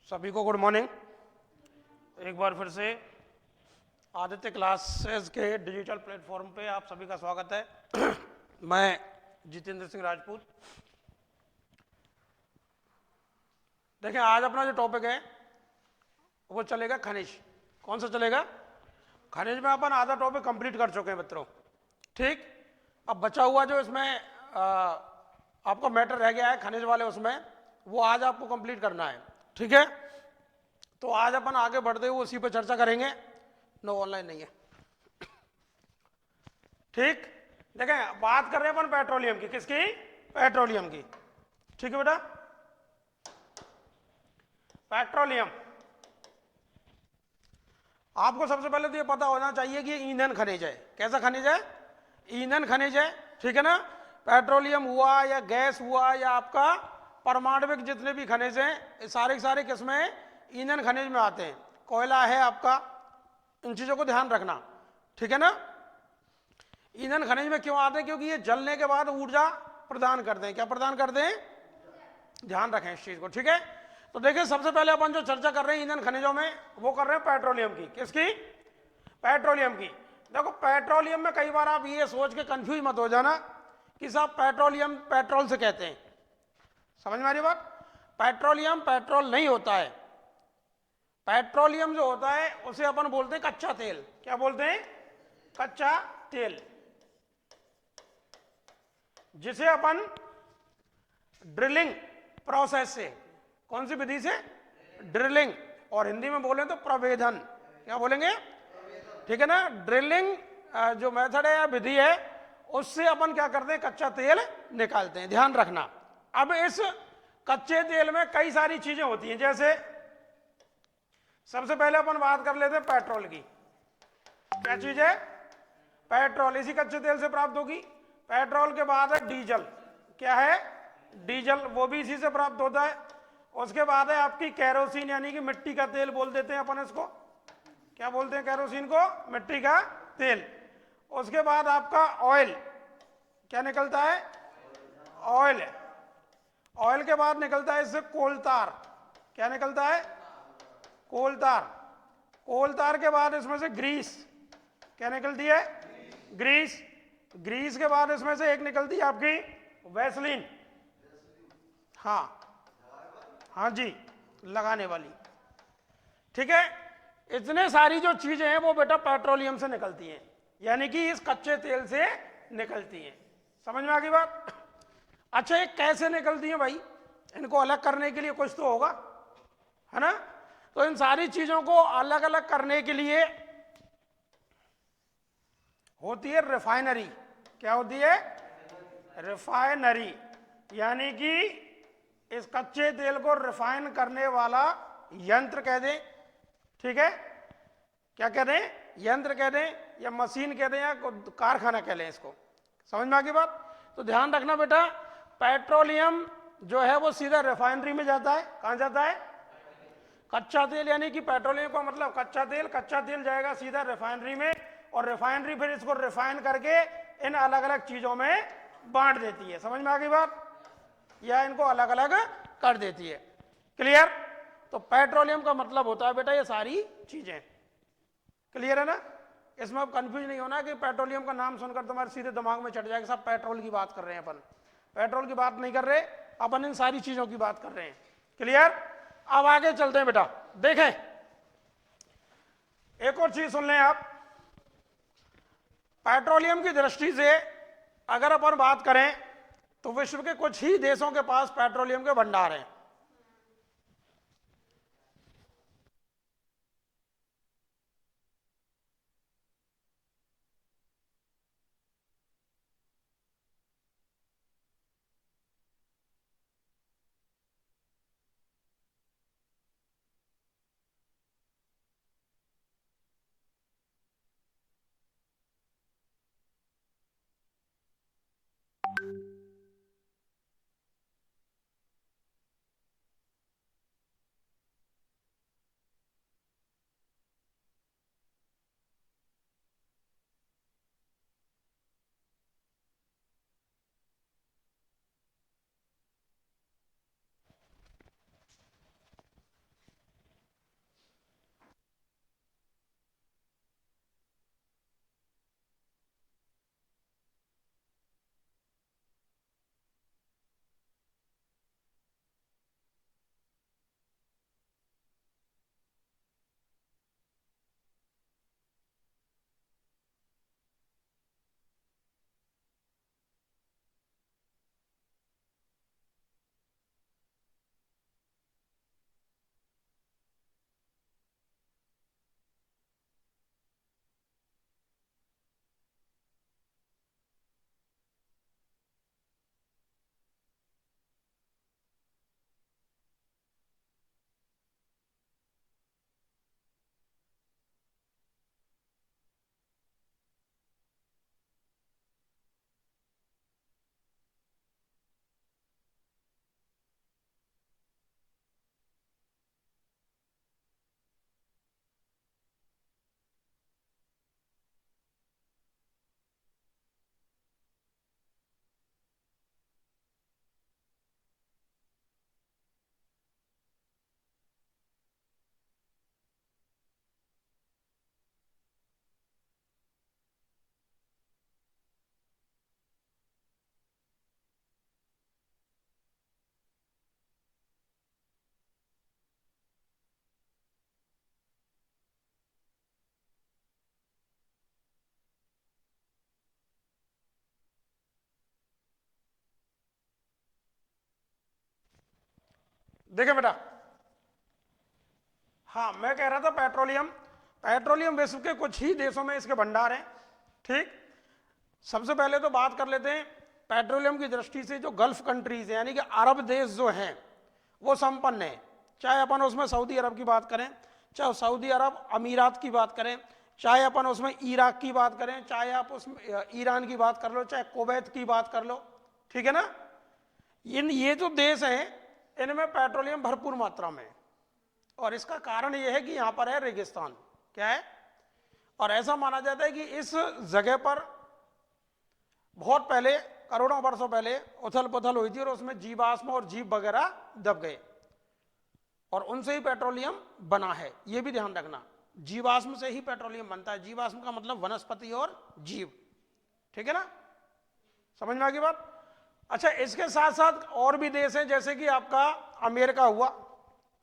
सभी को good morning. एक बार फिर से आदित्य क्लासेस के डिजिटल प्लेटफॉर्म पे आप सभी का स्वागत है। मैं जितेंद्र सिंह राजपूत। देखिए, आज अपना जो टॉपिक है वो चलेगा खनिज। कौन सा चलेगा? खनिज में अपन आधा टॉपिक कंप्लीट कर चुके हैं मित्रों। ठीक, अब बचा हुआ जो इसमें आपका मैटर रह गया है खनिज वाले, उसमें वो आज आपको कंप्लीट करना है। ठीक है, तो आज अपन आगे बढ़ते हुए उसी पर चर्चा करेंगे। नो, ऑनलाइन नहीं है। ठीक, देखें, बात कर रहे हैं अपन पेट्रोलियम की। किसकी? पेट्रोलियम की। ठीक है बेटा, पेट्रोलियम। आपको सबसे पहले तो ये पता होना चाहिए कि ये ईंधन खनिज है। कैसा खनिज है? ईंधन खनिज है। ठीक है ना। पेट्रोलियम हुआ या गैस हुआ या आपका परमाणविक जितने भी खनिज हैं, सारे के सारे किसमें? ईंधन खनिज में आते हैं। कोयला है आपका, इन चीजों को ध्यान रखना। ठीक है ना। ईंधन खनिज में क्यों आते हैं? क्योंकि ये जलने के बाद ऊर्जा प्रदान करते हैं। क्या प्रदान करते हैं? ध्यान रखें इस चीज को। ठीक है, तो देखिए, सबसे पहले अपन जो चर्चा कर रहे हैं ईंधन खनिजों में, वो कर रहे हैं पेट्रोलियम की। किसकी? पेट्रोलियम की। देखो, पेट्रोलियम में कई बार आप ये सोच के कंफ्यूज मत हो जाना कि साहब पेट्रोलियम पेट्रोल से कहते हैं। समझ में आ रही बात? पेट्रोलियम पेट्रोल नहीं होता है। पेट्रोलियम जो होता है उसे अपन बोलते हैं कच्चा तेल। क्या बोलते हैं? कच्चा तेल, जिसे अपन ड्रिलिंग प्रोसेस से, कौन सी विधि से? ड्रिलिंग, और हिंदी में बोले तो प्रवेधन। क्या बोलेंगे? ठीक है ना। ड्रिलिंग जो मेथड है या विधि है, उससे अपन क्या करते हैं? कच्चा तेल निकालते हैं। ध्यान रखना। अब इस कच्चे तेल में कई सारी चीजें होती हैं। जैसे सबसे पहले अपन बात कर लेते हैं पेट्रोल की। क्या चीज है? पेट्रोल इसी कच्चे तेल से प्राप्त होगी। पेट्रोल के बाद है डीजल। क्या है? डीजल, वो भी इसी से प्राप्त होता है। उसके बाद है आपकी कैरोसिन, यानी कि मिट्टी का तेल बोल देते हैं अपन इसको। क्या बोलते हैं कैरोसिन को? मिट्टी का तेल। उसके बाद आपका ऑयल। क्या निकलता है? ऑयल। ऑयल के बाद निकलता है इससे कोलतार। क्या निकलता है? कोलतार। कोलतार के बाद इसमें से ग्रीस। क्या निकलती है? ग्रीस। ग्रीस के बाद इसमें से एक निकलती है आपकी वैसलीन। हाँ, हाँ जी, लगाने वाली। ठीक है, इतने सारी जो चीजें हैं वो बेटा पेट्रोलियम से निकलती हैं, यानी कि इस कच्चे तेल से निकलती हैं। समझ में आ गई बात? अच्छा, ये कैसे निकलती हैं भाई? इनको अलग करने के लिए कुछ तो होगा, है ना। तो इन सारी चीजों को अलग अलग करने के लिए होती है रिफाइनरी। क्या होती है? रिफाइनरी, यानी कि इस कच्चे तेल को रिफाइन करने वाला यंत्र कह दें। ठीक है, क्या कह दें? यंत्र कह दें, या मशीन कह दें, या कारखाना कह लें इसको। समझ में आ गई बात? तो ध्यान रखना बेटा, पेट्रोलियम जो है वो सीधा रिफाइनरी में जाता है। कहां जाता है? कच्चा तेल, यानी कि पेट्रोलियम का मतलब कच्चा तेल। कच्चा तेल जाएगा सीधा रिफाइनरी में, और रिफाइनरी फिर इसको रिफाइन करके इन अलग अलग चीजों में बांट देती है। समझ में आ गई बात? या इनको अलग अलग कर देती है। क्लियर? तो पेट्रोलियम का मतलब होता है बेटा ये सारी चीजें। क्लियर है ना? इसमें अब कंफ्यूज नहीं होना कि पेट्रोलियम का नाम सुनकर तुम्हारे सीधे दिमाग में चढ़ जाएगा सब पेट्रोल की बात कर रहे हैं अपन। पेट्रोल की बात नहीं कर रहे अपन, इन सारी चीजों की बात कर रहे हैं। क्लियर? अब आगे चलते हैं बेटा। देखें, एक और चीज सुन लें आप। पेट्रोलियम की दृष्टि से अगर अपन बात करें तो विश्व के कुछ ही देशों के पास पेट्रोलियम के भंडार हैं। देखिए बेटा, हाँ मैं कह रहा था पेट्रोलियम विश्व के कुछ ही देशों में इसके भंडार हैं। ठीक, सबसे पहले तो बात कर लेते हैं पेट्रोलियम की दृष्टि से जो गल्फ कंट्रीज है यानी कि अरब देश जो हैं वो संपन्न है। चाहे अपन उसमें सऊदी अरब की बात करें, चाहे सऊदी अरब अमीरात की बात करें, चाहे अपन उसमें इराक की बात करें, चाहे आप उसमें ईरान की बात कर लो, चाहे कुवैत की बात कर लो, ठीक है ना। ये जो देश हैं इनमें पेट्रोलियम भरपूर मात्रा में है और इसका कारण यह है कि यहाँ पर है रेगिस्तान। क्या है? और ऐसा माना जाता है कि इस जगह पर बहुत पहले, करोड़ों वर्षों पहले उथल पुथल हुई थी और उसमें जीवाश्म और जीव वगैरह दब गए और उनसे ही पेट्रोलियम बना है। ये भी ध्यान रखना, जीवाश्म से ही पेट्रोलियम बनता है। जीवाश्म का मतलब वनस्पति और जीव, ठीक है ना, समझ में आ गई बात। अच्छा, इसके साथ साथ और भी देश हैं जैसे कि आपका अमेरिका हुआ,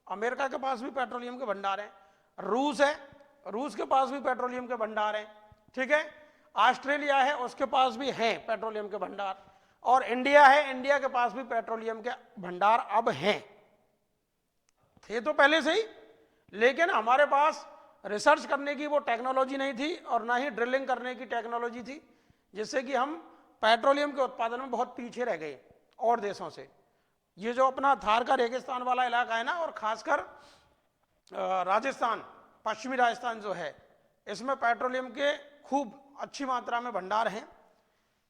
अमेरिका के पास भी पेट्रोलियम के भंडार हैं। रूस है, रूस के पास भी पेट्रोलियम के भंडार हैं। ठीक है, ऑस्ट्रेलिया है, उसके पास भी हैं पेट्रोलियम के भंडार। और इंडिया है, इंडिया के पास भी पेट्रोलियम के भंडार अब हैं, थे तो पहले से ही, लेकिन हमारे पास रिसर्च करने की वो टेक्नोलॉजी नहीं थी और ना ही ड्रिलिंग करने की टेक्नोलॉजी थी, जिससे कि हम पेट्रोलियम के उत्पादन में बहुत पीछे रह गए और देशों से। ये जो अपना थार का रेगिस्तान वाला इलाका है ना, और खासकर राजस्थान, पश्चिमी राजस्थान जो है, इसमें पेट्रोलियम के खूब अच्छी मात्रा में भंडार हैं।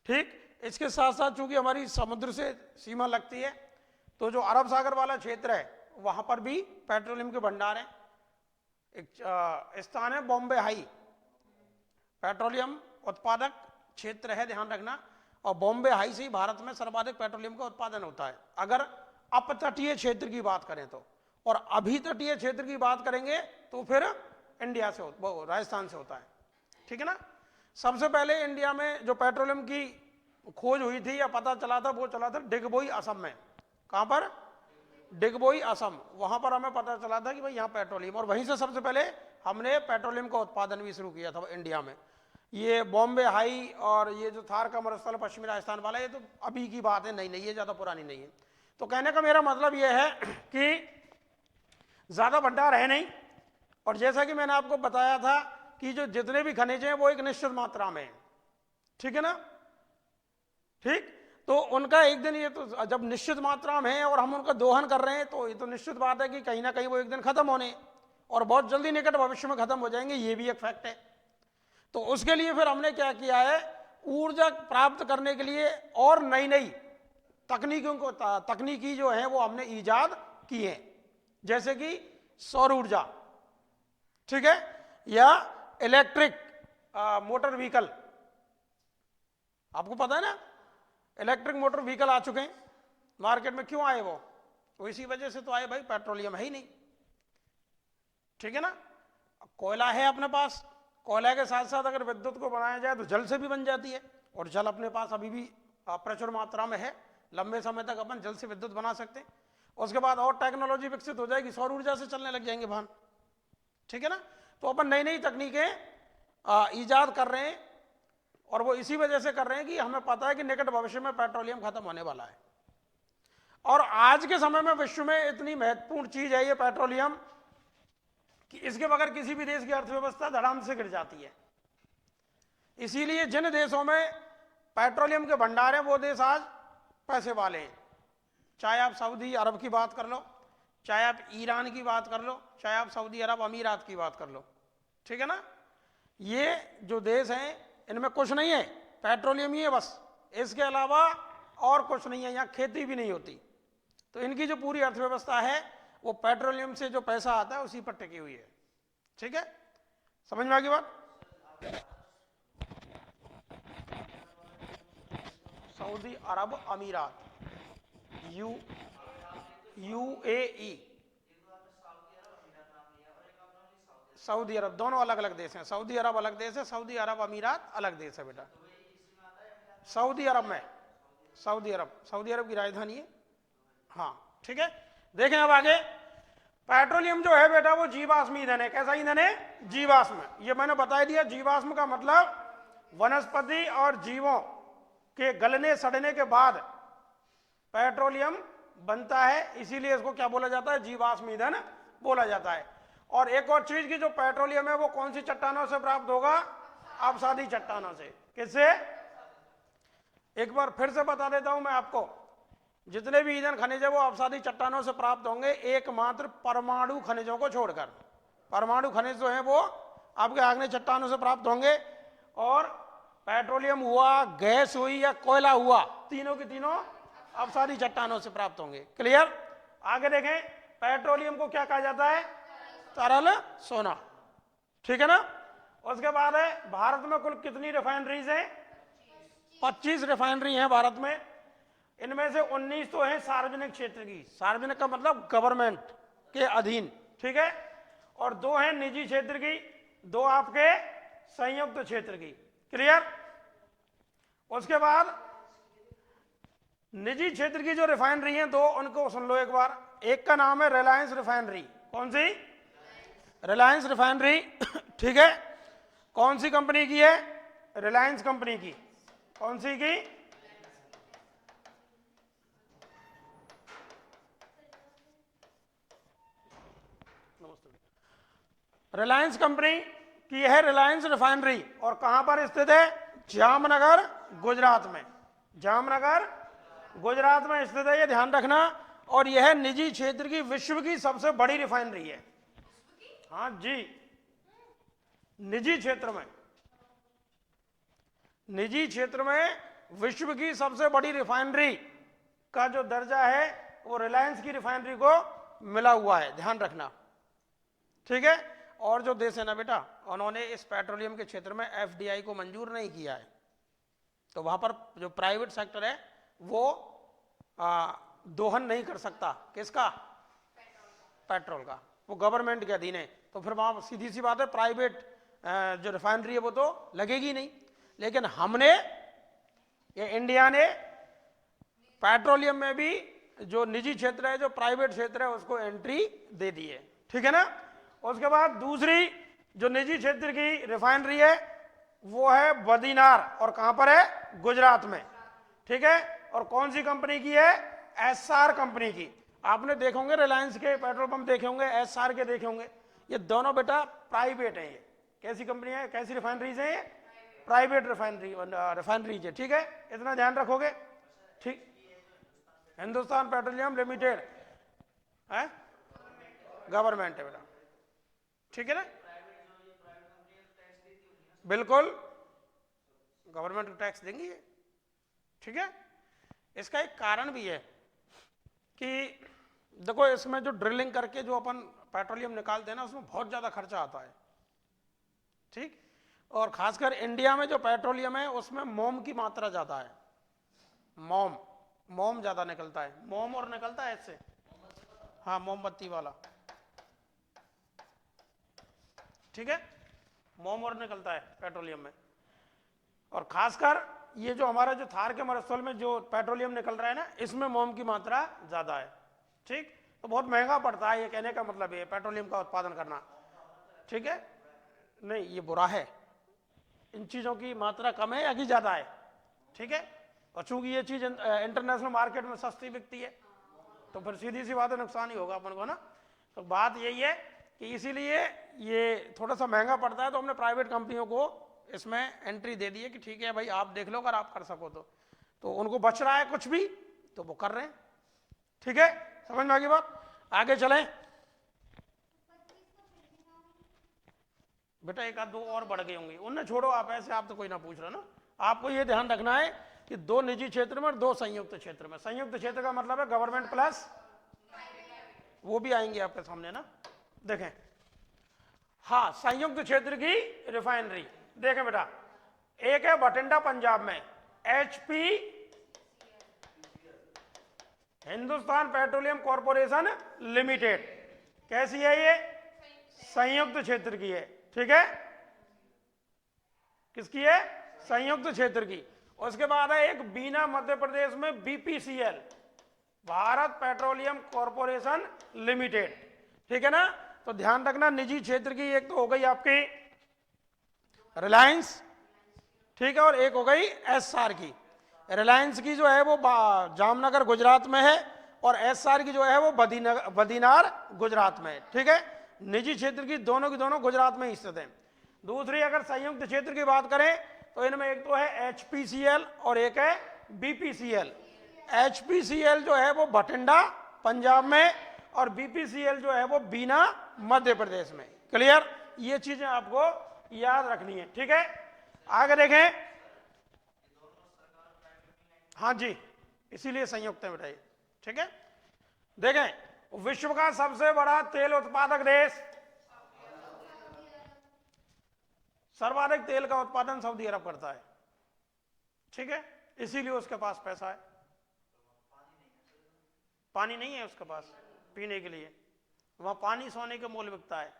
ठीक, इसके साथ साथ चूंकि हमारी समुद्र से सीमा लगती है तो जो अरब सागर वाला क्षेत्र है वहां पर भी पेट्रोलियम के भंडार हैं। एक स्थान है बॉम्बे हाई, पेट्रोलियम उत्पादक क्षेत्र है, ध्यान रखना। और बॉम्बे हाई से ही भारत में सर्वाधिक पेट्रोलियम का उत्पादन होता है अगर अपतटीय क्षेत्र की बात करें तो, और अभी तटीय क्षेत्र की बात करेंगे तो फिर इंडिया से वो राजस्थान से होता है। ठीक है ना। सबसे पहले इंडिया में जो पेट्रोलियम की खोज हुई थी या पता चला था वो चला था डिगबोई असम में। कहां पर? डिगबोई असम, वहां पर हमें पता चला था कि भाई यहाँ पेट्रोलियम, और वहीं से सबसे पहले हमने पेट्रोलियम का उत्पादन भी शुरू किया था इंडिया में। ये बॉम्बे हाई और ये जो थार का मरुस्थल पश्चिमी राजस्थान वाला, ये तो अभी की बात है, नहीं नहीं, ये ज्यादा पुरानी नहीं है। तो कहने का मेरा मतलब ये है कि ज्यादा भंडार है नहीं, और जैसा कि मैंने आपको बताया था कि जो जितने भी खनिज हैं वो एक निश्चित मात्रा में है। ठीक है ना। ठीक, तो उनका एक दिन, ये तो जब निश्चित मात्रा में है और हम उनका दोहन कर रहे हैं तो ये तो निश्चित बात है कि कहीं ना कहीं वो एक दिन खत्म होने, और बहुत जल्दी निकट भविष्य में खत्म हो जाएंगे, ये भी एक फैक्ट है। तो उसके लिए फिर हमने क्या किया है, ऊर्जा प्राप्त करने के लिए और नई नई तकनीकी जो है वो हमने ईजाद की है, जैसे कि सौर ऊर्जा, ठीक है, या इलेक्ट्रिक मोटर व्हीकल। आपको पता है ना, इलेक्ट्रिक मोटर व्हीकल आ चुके हैं मार्केट में। क्यों आए वो? तो इसी वजह से तो आए भाई, पेट्रोलियम है ही नहीं। ठीक है ना। कोयला है अपने पास, कोयला के साथ साथ अगर विद्युत को बनाया जाए तो जल से भी बन जाती है, और जल अपने पास अभी भी प्रचुर मात्रा में है। लंबे समय तक अपन जल से विद्युत बना सकते हैं। उसके बाद और टेक्नोलॉजी विकसित हो जाएगी, सौर ऊर्जा से चलने लग जाएंगे वाहन। ठीक है ना। तो अपन नई नई तकनीकें ईजाद कर रहे हैं, और वो इसी वजह से कर रहे हैं कि हमें पता है कि निकट भविष्य में पेट्रोलियम खत्म होने वाला है। और आज के समय में विश्व में इतनी महत्वपूर्ण चीज है ये पेट्रोलियम कि इसके बगैर किसी भी देश की अर्थव्यवस्था धड़ाम से गिर जाती है। इसीलिए जिन देशों में पेट्रोलियम के भंडार हैं वो देश आज पैसे वाले हैं। चाहे आप सऊदी अरब की बात कर लो, चाहे आप ईरान की बात कर लो, चाहे आप सऊदी अरब अमीरात की बात कर लो। ठीक है ना। ये जो देश हैं इनमें कुछ नहीं है, पेट्रोलियम ही है बस, इसके अलावा और कुछ नहीं है। यहाँ खेती भी नहीं होती, तो इनकी जो पूरी अर्थव्यवस्था है वो पेट्रोलियम से जो पैसा आता है उसी पर टिकी हुई है। ठीक है, समझ में आ गई बात। सऊदी अरब अमीरात, यूएई, सऊदी अरब, दोनों अलग अलग देश हैं। सऊदी अरब अलग देश है, सऊदी अरब अमीरात अलग देश है बेटा। सऊदी अरब में, सऊदी अरब की राजधानी है। हाँ ठीक है। देखें अब आगे, पेट्रोलियम जो है बेटा वो जीवाश्म ईंधन है। कैसा ईंधन है? जीवाश्म। ये मैंने बता दिया, जीवाश्म का मतलब वनस्पति और जीवों के गलने सड़ने के बाद पेट्रोलियम बनता है, इसीलिए इसको क्या बोला जाता है, जीवाश्म ईंधन बोला जाता है। और एक और चीज की जो पेट्रोलियम है वो कौन सी चट्टानों से प्राप्त होगा, अवसादी चट्टानों से। किससे, एक बार फिर से बता देता हूं मैं आपको, जितने भी ईंधन खनिज है वो अवसादी चट्टानों से प्राप्त होंगे, एकमात्र परमाणु खनिजों को छोड़कर। परमाणु खनिज जो है वो आपके आग्नेय चट्टानों से प्राप्त होंगे, और पेट्रोलियम हुआ, गैस हुई या कोयला हुआ, तीनों की तीनों अवसादी चट्टानों से प्राप्त होंगे। क्लियर। आगे देखें, पेट्रोलियम को क्या कहा जाता है, तरल सोना। ठीक है ना। उसके बाद है, भारत में कुल कितनी रिफाइनरीज हैं, 25 रिफाइनरी हैं भारत में। इनमें से 19 तो हैं सार्वजनिक क्षेत्र की, सार्वजनिक का मतलब गवर्नमेंट के अधीन, ठीक है, और 2 हैं निजी क्षेत्र की, 2 आपके संयुक्त क्षेत्र की। क्लियर। उसके बाद निजी क्षेत्र की जो रिफाइनरी हैं 2, उनको सुन लो एक बार। एक का नाम है रिलायंस रिफाइनरी। कौन सी, रिलायंस रिफाइनरी। ठीक है, कौन सी कंपनी की है, रिलायंस कंपनी की। कौन सी की, रिलायंस कंपनी की है रिलायंस रिफाइनरी। और कहां पर स्थित है, जामनगर गुजरात में। जामनगर गुजरात में स्थित है, ये ध्यान रखना। और यह निजी क्षेत्र की विश्व की सबसे बड़ी रिफाइनरी है। हाँ जी, निजी क्षेत्र में, निजी क्षेत्र में विश्व की सबसे बड़ी रिफाइनरी का जो दर्जा है वो रिलायंस की रिफाइनरी को मिला हुआ है, ध्यान रखना। ठीक है। और जो देश है ना बेटा, उन्होंने इस पेट्रोलियम के क्षेत्र में एफडीआई को मंजूर नहीं किया है, तो वहां पर जो प्राइवेट सेक्टर है वो दोहन नहीं कर सकता। किसका, पेट्रोल का, वो गवर्नमेंट के अधीन है। तो फिर वहां सीधी सी बात है, प्राइवेट जो रिफाइनरी है वो तो लगेगी नहीं। लेकिन हमने, ये इंडिया ने पेट्रोलियम में भी जो निजी क्षेत्र है, जो प्राइवेट क्षेत्र है, उसको एंट्री दे दी है। ठीक है ना। उसके बाद दूसरी जो निजी क्षेत्र की रिफाइनरी है वो है बद्रीनाथ, और कहां पर है, गुजरात में। ठीक है। और कौन सी कंपनी की है, एसआर कंपनी की। आपने देखे होंगे रिलायंस के पेट्रोल पंप देखे होंगे, एसआर के देखे होंगे। ये दोनों बेटा प्राइवेट है। ये कैसी कंपनी है, कैसी रिफाइनरीज है, ये प्राइवेट रिफाइनरीज है। ठीक है, इतना ध्यान रखोगे। ठीक, हिंदुस्तान पेट्रोलियम लिमिटेड है, गवर्नमेंट है बेटा। ठीक है ना, बिल्कुल गवर्नमेंट को टैक्स देंगी। ठीक है। इसका एक कारण भी है कि देखो, इसमें जो ड्रिलिंग करके जो अपन पेट्रोलियम निकालते हैं ना, उसमें बहुत ज्यादा खर्चा आता है। ठीक। और खासकर इंडिया में जो पेट्रोलियम है उसमें मोम की मात्रा ज्यादा है। मोम ज्यादा निकलता है। मोम और निकलता है इससे, हाँ, मोमबत्ती वाला। ठीक है, मोम और निकलता है पेट्रोलियम में। और खासकर ये जो हमारा जो थार के मरुस्थल में जो पेट्रोलियम निकल रहा है ना, इसमें मोम की मात्रा ज्यादा है। ठीक, तो बहुत महंगा पड़ता है। ये कहने का मतलब ये पेट्रोलियम का उत्पादन करना। ठीक है, नहीं ये बुरा है, इन चीजों की मात्रा कम है या कि ज्यादा है। ठीक है। और चूंकि ये चीज इंटरनेशनल मार्केट में सस्ती बिकती है, तो फिर सीधी सी बात है, नुकसान ही होगा अपन को ना। तो बात यही है कि इसीलिए ये थोड़ा सा महंगा पड़ता है, तो हमने प्राइवेट कंपनियों को इसमें एंट्री दे दी है कि ठीक है भाई, आप देख लो, अगर आप कर सको तो उनको बच रहा है कुछ भी तो वो कर रहे हैं। ठीक है, समझ में आ गई बात। आगे चलें बेटा, एक आध दो और बढ़ गई होंगी, उनने छोड़ो, आप ऐसे, आप तो कोई ना पूछ रहा ना। आपको ये ध्यान रखना है कि 2 निजी क्षेत्र में और 2 संयुक्त क्षेत्र में। संयुक्त क्षेत्र का मतलब है गवर्नमेंट प्लस, वो भी आएंगे आपके सामने ना, देखें। हाँ, संयुक्त क्षेत्र की रिफाइनरी देखें बेटा, एक है बठिंडा पंजाब में, HP Hindustan petroleum corporation limited. कैसी है ये, संयुक्त क्षेत्र की है। ठीक है, किसकी है, संयुक्त क्षेत्र की। उसके बाद है एक बीना मध्य प्रदेश में, BPCL Bharat petroleum corporation limited. ठीक है ना। तो ध्यान रखना, निजी क्षेत्र की एक तो हो गई आपकी रिलायंस, ठीक है, और एक हो गई एसआर की। रिलायंस की जो है वो जामनगर गुजरात में है, और एस्सार की जो है वो बद्रीनाथ गुजरात में, ठीक है। निजी क्षेत्र की दोनों गुजरात में स्थित हैं। दूसरी अगर संयुक्त क्षेत्र की बात करें तो इनमें एक तो है HPCL और एक है BPCL। HPCL जो है वो बठिंडा पंजाब में और BPCL जो है वो बीना मध्य प्रदेश में। क्लियर, ये चीजें आपको याद रखनी है, ठीक है। आगे देखें, हाँ जी, इसीलिए संयुक्त में बताइए, ठीक है। देखें, विश्व का सबसे बड़ा तेल उत्पादक देश, सर्वाधिक तेल का उत्पादन सऊदी अरब करता है, ठीक है, इसीलिए उसके पास पैसा है। पानी नहीं है उसके पास पीने के लिए, वहां पानी सोने के मोल बिकता है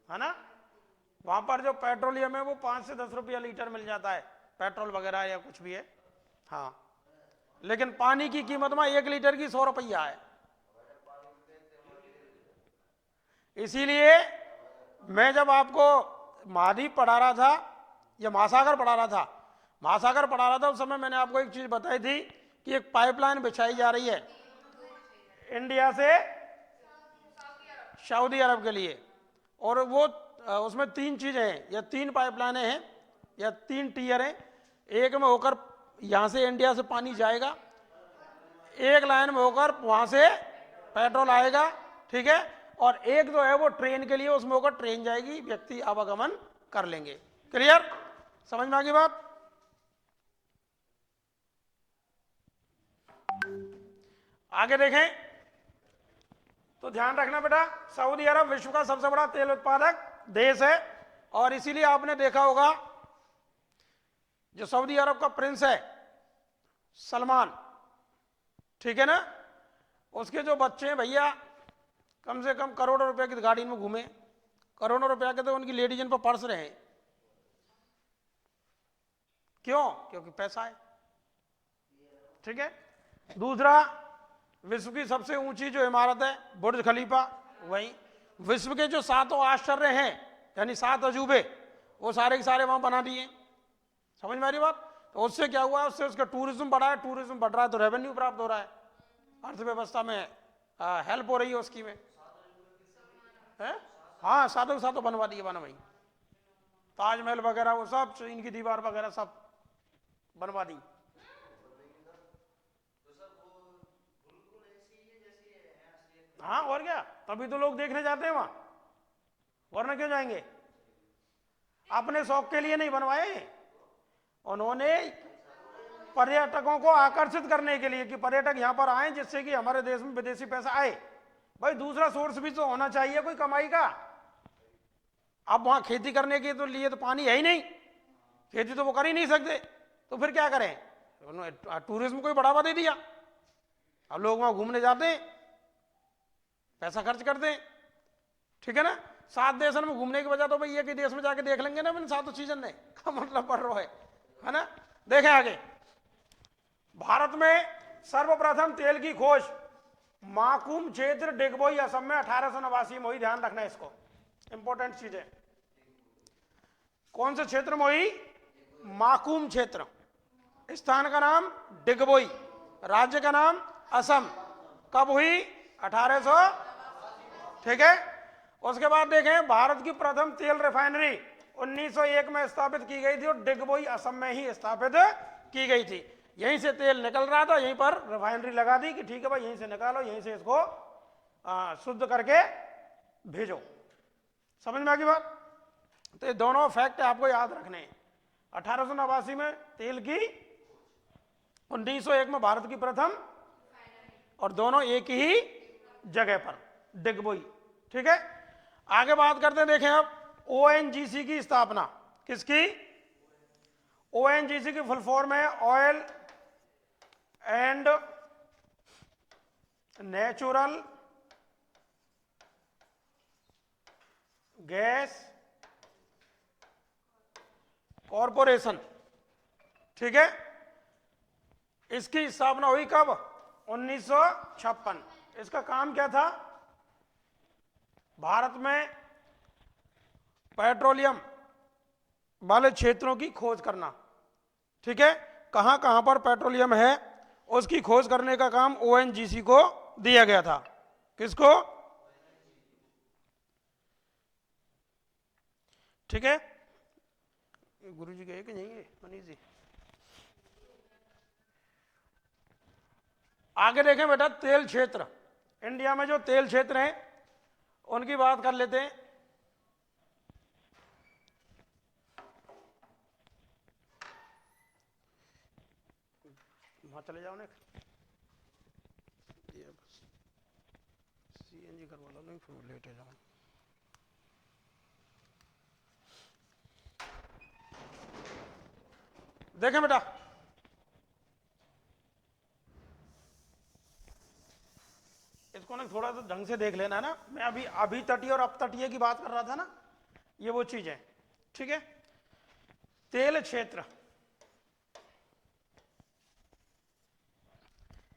ना। वहां पर जो पेट्रोलियम है वो 5 से 10 रुपया लीटर मिल जाता है, पेट्रोल वगैरह या कुछ भी है, हाँ। लेकिन पानी की कीमत में 1 लीटर की 100 रुपया है। इसीलिए मैं जब आपको महाद्वीप पढ़ा रहा था या महासागर पढ़ा रहा था उस समय मैंने आपको एक चीज बताई थी कि एक पाइपलाइन बिछाई जा रही है इंडिया से सऊदी अरब के लिए, और वो उसमें 3 चीजें हैं या 3 पाइपलाइनें हैं या 3 टीयर हैं। एक में होकर यहां से इंडिया से पानी जाएगा, एक लाइन में होकर वहां से पेट्रोल आएगा, ठीक है, और एक जो है वो ट्रेन के लिए, उसमें होकर ट्रेन जाएगी, व्यक्ति आवागमन कर लेंगे। क्लियर, समझ में आ गई बात। आगे देखें तो ध्यान रखना बेटा, सऊदी अरब विश्व का सबसे बड़ा तेल उत्पादक देश है, और इसीलिए आपने देखा होगा जो सऊदी अरब का प्रिंस है सलमान, ठीक है ना, उसके जो बच्चे हैं भैया कम से कम करोड़ों रुपए की गाड़ी में घूमे, करोड़ों रुपया के तो उनकी लेडीज इन पर पर्स रहे हैं। क्यों? क्योंकि पैसा है, ठीक है। दूसरा, विश्व की सबसे ऊंची जो इमारत है बुर्ज खलीफा, वही विश्व के जो 7 आश्चर्य हैं यानी 7 अजूबे, वो सारे के सारे वहां बना दिए। समझ में आ रही बात। तो उससे क्या हुआ, उससे उसका टूरिज्म बढ़ा है, टूरिज्म बढ़ रहा है तो रेवेन्यू प्राप्त हो रहा है, अर्थव्यवस्था में हेल्प हो रही है उसकी में है। हाँ, 7 बनवा दिए बना भाई, ताजमहल वगैरह वो सब, इनकी दीवार वगैरह सब बनवा दी। हाँ और क्या, तभी तो लोग देखने जाते हैं वहां, वरना क्यों जाएंगे। अपने शौक के लिए नहीं बनवाए उन्होंने, पर्यटकों को आकर्षित करने के लिए कि पर्यटक यहां पर आए, जिससे कि हमारे देश में विदेशी पैसा आए। भाई दूसरा सोर्स भी तो होना चाहिए कोई कमाई का। अब वहां खेती करने के तो लिए तो पानी है ही नहीं, खेती तो वो कर ही नहीं सकते, तो फिर क्या करें, टूरिज्म को ही बढ़ावा दे दिया। अब लोग वहां घूमने जाते हैं, पैसा खर्च करते हैं, ठीक है ना। 7 देशों में घूमने की वजह तो भाई एक ही देश में जाके देख लेंगे ना, 7 सीजन ने का मतलब पड़ रहा है ना। देखें आगे, भारत में सर्वप्रथम तेल की खोज माकूम क्षेत्र डिगबोई असम में 1889 में हुई। ध्यान रखना इसको, इंपॉर्टेंट चीज है। कौन से क्षेत्र में हुई? माकूम क्षेत्र, स्थान का नाम डिगबोई, राज्य का नाम असम। कब हुई? 1800, ठीक है। उसके बाद देखें, भारत की प्रथम तेल रिफाइनरी 1901 में स्थापित की गई थी और डिगबोई असम में ही स्थापित की गई थी। यहीं से तेल निकल रहा था, यहीं पर रिफाइनरी लगा दी कि ठीक है भाई, यहीं से निकालो, यहीं से इसको शुद्ध करके भेजो। समझ में आ गई बात। तो ये दोनों फैक्ट आपको याद रखने हैं। 1889 में तेल की, 1901 में भारत की प्रथम, और दोनों एक ही जगह पर, डिगबोई, ठीक है। आगे बात करते हैं, देखें अब ONGC की स्थापना किसकी? ONGC की फुल फॉर्म है oil and natural gas corporation, ठीक है। इसकी स्थापना हुई कब? 1956। इसका काम क्या था? भारत में पेट्रोलियम वाले क्षेत्रों की खोज करना, ठीक है। कहां कहां पर पेट्रोलियम है उसकी खोज करने का काम ओएनजीसी को दिया गया था। किसको? ठीक है, गुरुजी गए कि नहीं है मनीष जी? आगे देखें बेटा, तेल क्षेत्र, इंडिया में जो तेल क्षेत्र हैं उनकी बात कर लेते हैं। वहां चले जाओ, सीएनजी करवा लो, नहीं फिर लेट हो जाओ। देखें बेटा, इसको ना थोड़ा सा ढंग से देख लेना है ना। मैं अभी तटीय और अपतटीय की बात कर रहा था ना, ये वो चीज है। ठीक है, तेल क्षेत्र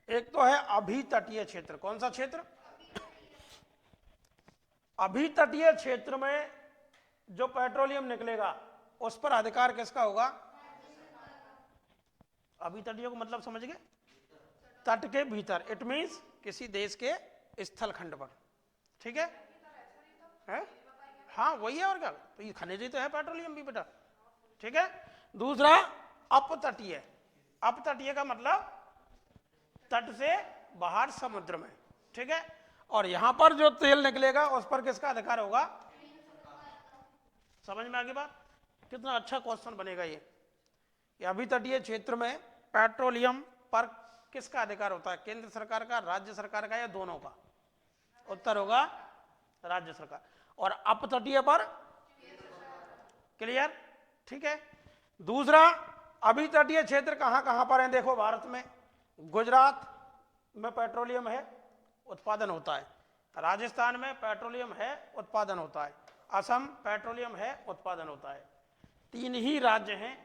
एक तो है अभितटीय क्षेत्र। कौन सा क्षेत्र? अभितटीय क्षेत्र में जो पेट्रोलियम निकलेगा उस पर अधिकार किसका होगा? अभितटीय को मतलब समझ गए? तट के भीतर, इट मींस किसी देश के स्थल खंड पर। ठीक है? हाँ वही है, और क्या? तो ये खनिज ही तो है पेट्रोलियम भी बेटा। ठीक है, दूसरा अपतटीय। अपतटीय का मतलब तट से बाहर समुद्र में। ठीक है, और यहां पर जो तेल निकलेगा उस पर किसका अधिकार होगा? समझ में आ गई बात? कितना अच्छा क्वेश्चन बनेगा ये। अभी तटीय क्षेत्र में पेट्रोलियम पर किसका अधिकार होता है? केंद्र सरकार का, राज्य सरकार का, या दोनों का? उत्तर होगा राज्य सरकार। और अपतटीय पर? क्लियर? ठीक है, दूसरा अभी तटीय क्षेत्र कहां कहां पर है? देखो, भारत में गुजरात में पेट्रोलियम है, उत्पादन होता है। राजस्थान में पेट्रोलियम है, उत्पादन होता है। असम पेट्रोलियम है, उत्पादन होता है। 3 ही राज्य हैं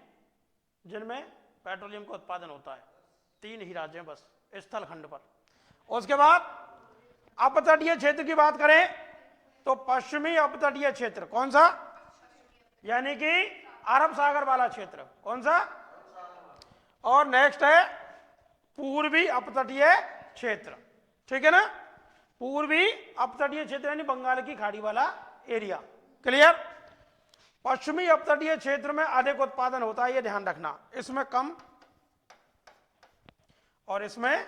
जिनमें पेट्रोलियम का उत्पादन होता है। 3 ही राज्य हैं बस स्थल खंड पर। उसके बाद अपतटीय क्षेत्र की बात करें तो पश्चिमी अपतटीय क्षेत्र। कौन सा? यानी कि अरब सागर वाला क्षेत्र। कौन सा? और नेक्स्ट है पूर्वी अपतटीय क्षेत्र। ठीक है ना, पूर्वी अपतटीय क्षेत्र यानी बंगाल की खाड़ी वाला एरिया। क्लियर? पश्चिमी अपतटीय क्षेत्र में अधिक उत्पादन होता है, ये ध्यान रखना। इसमें कम और इसमें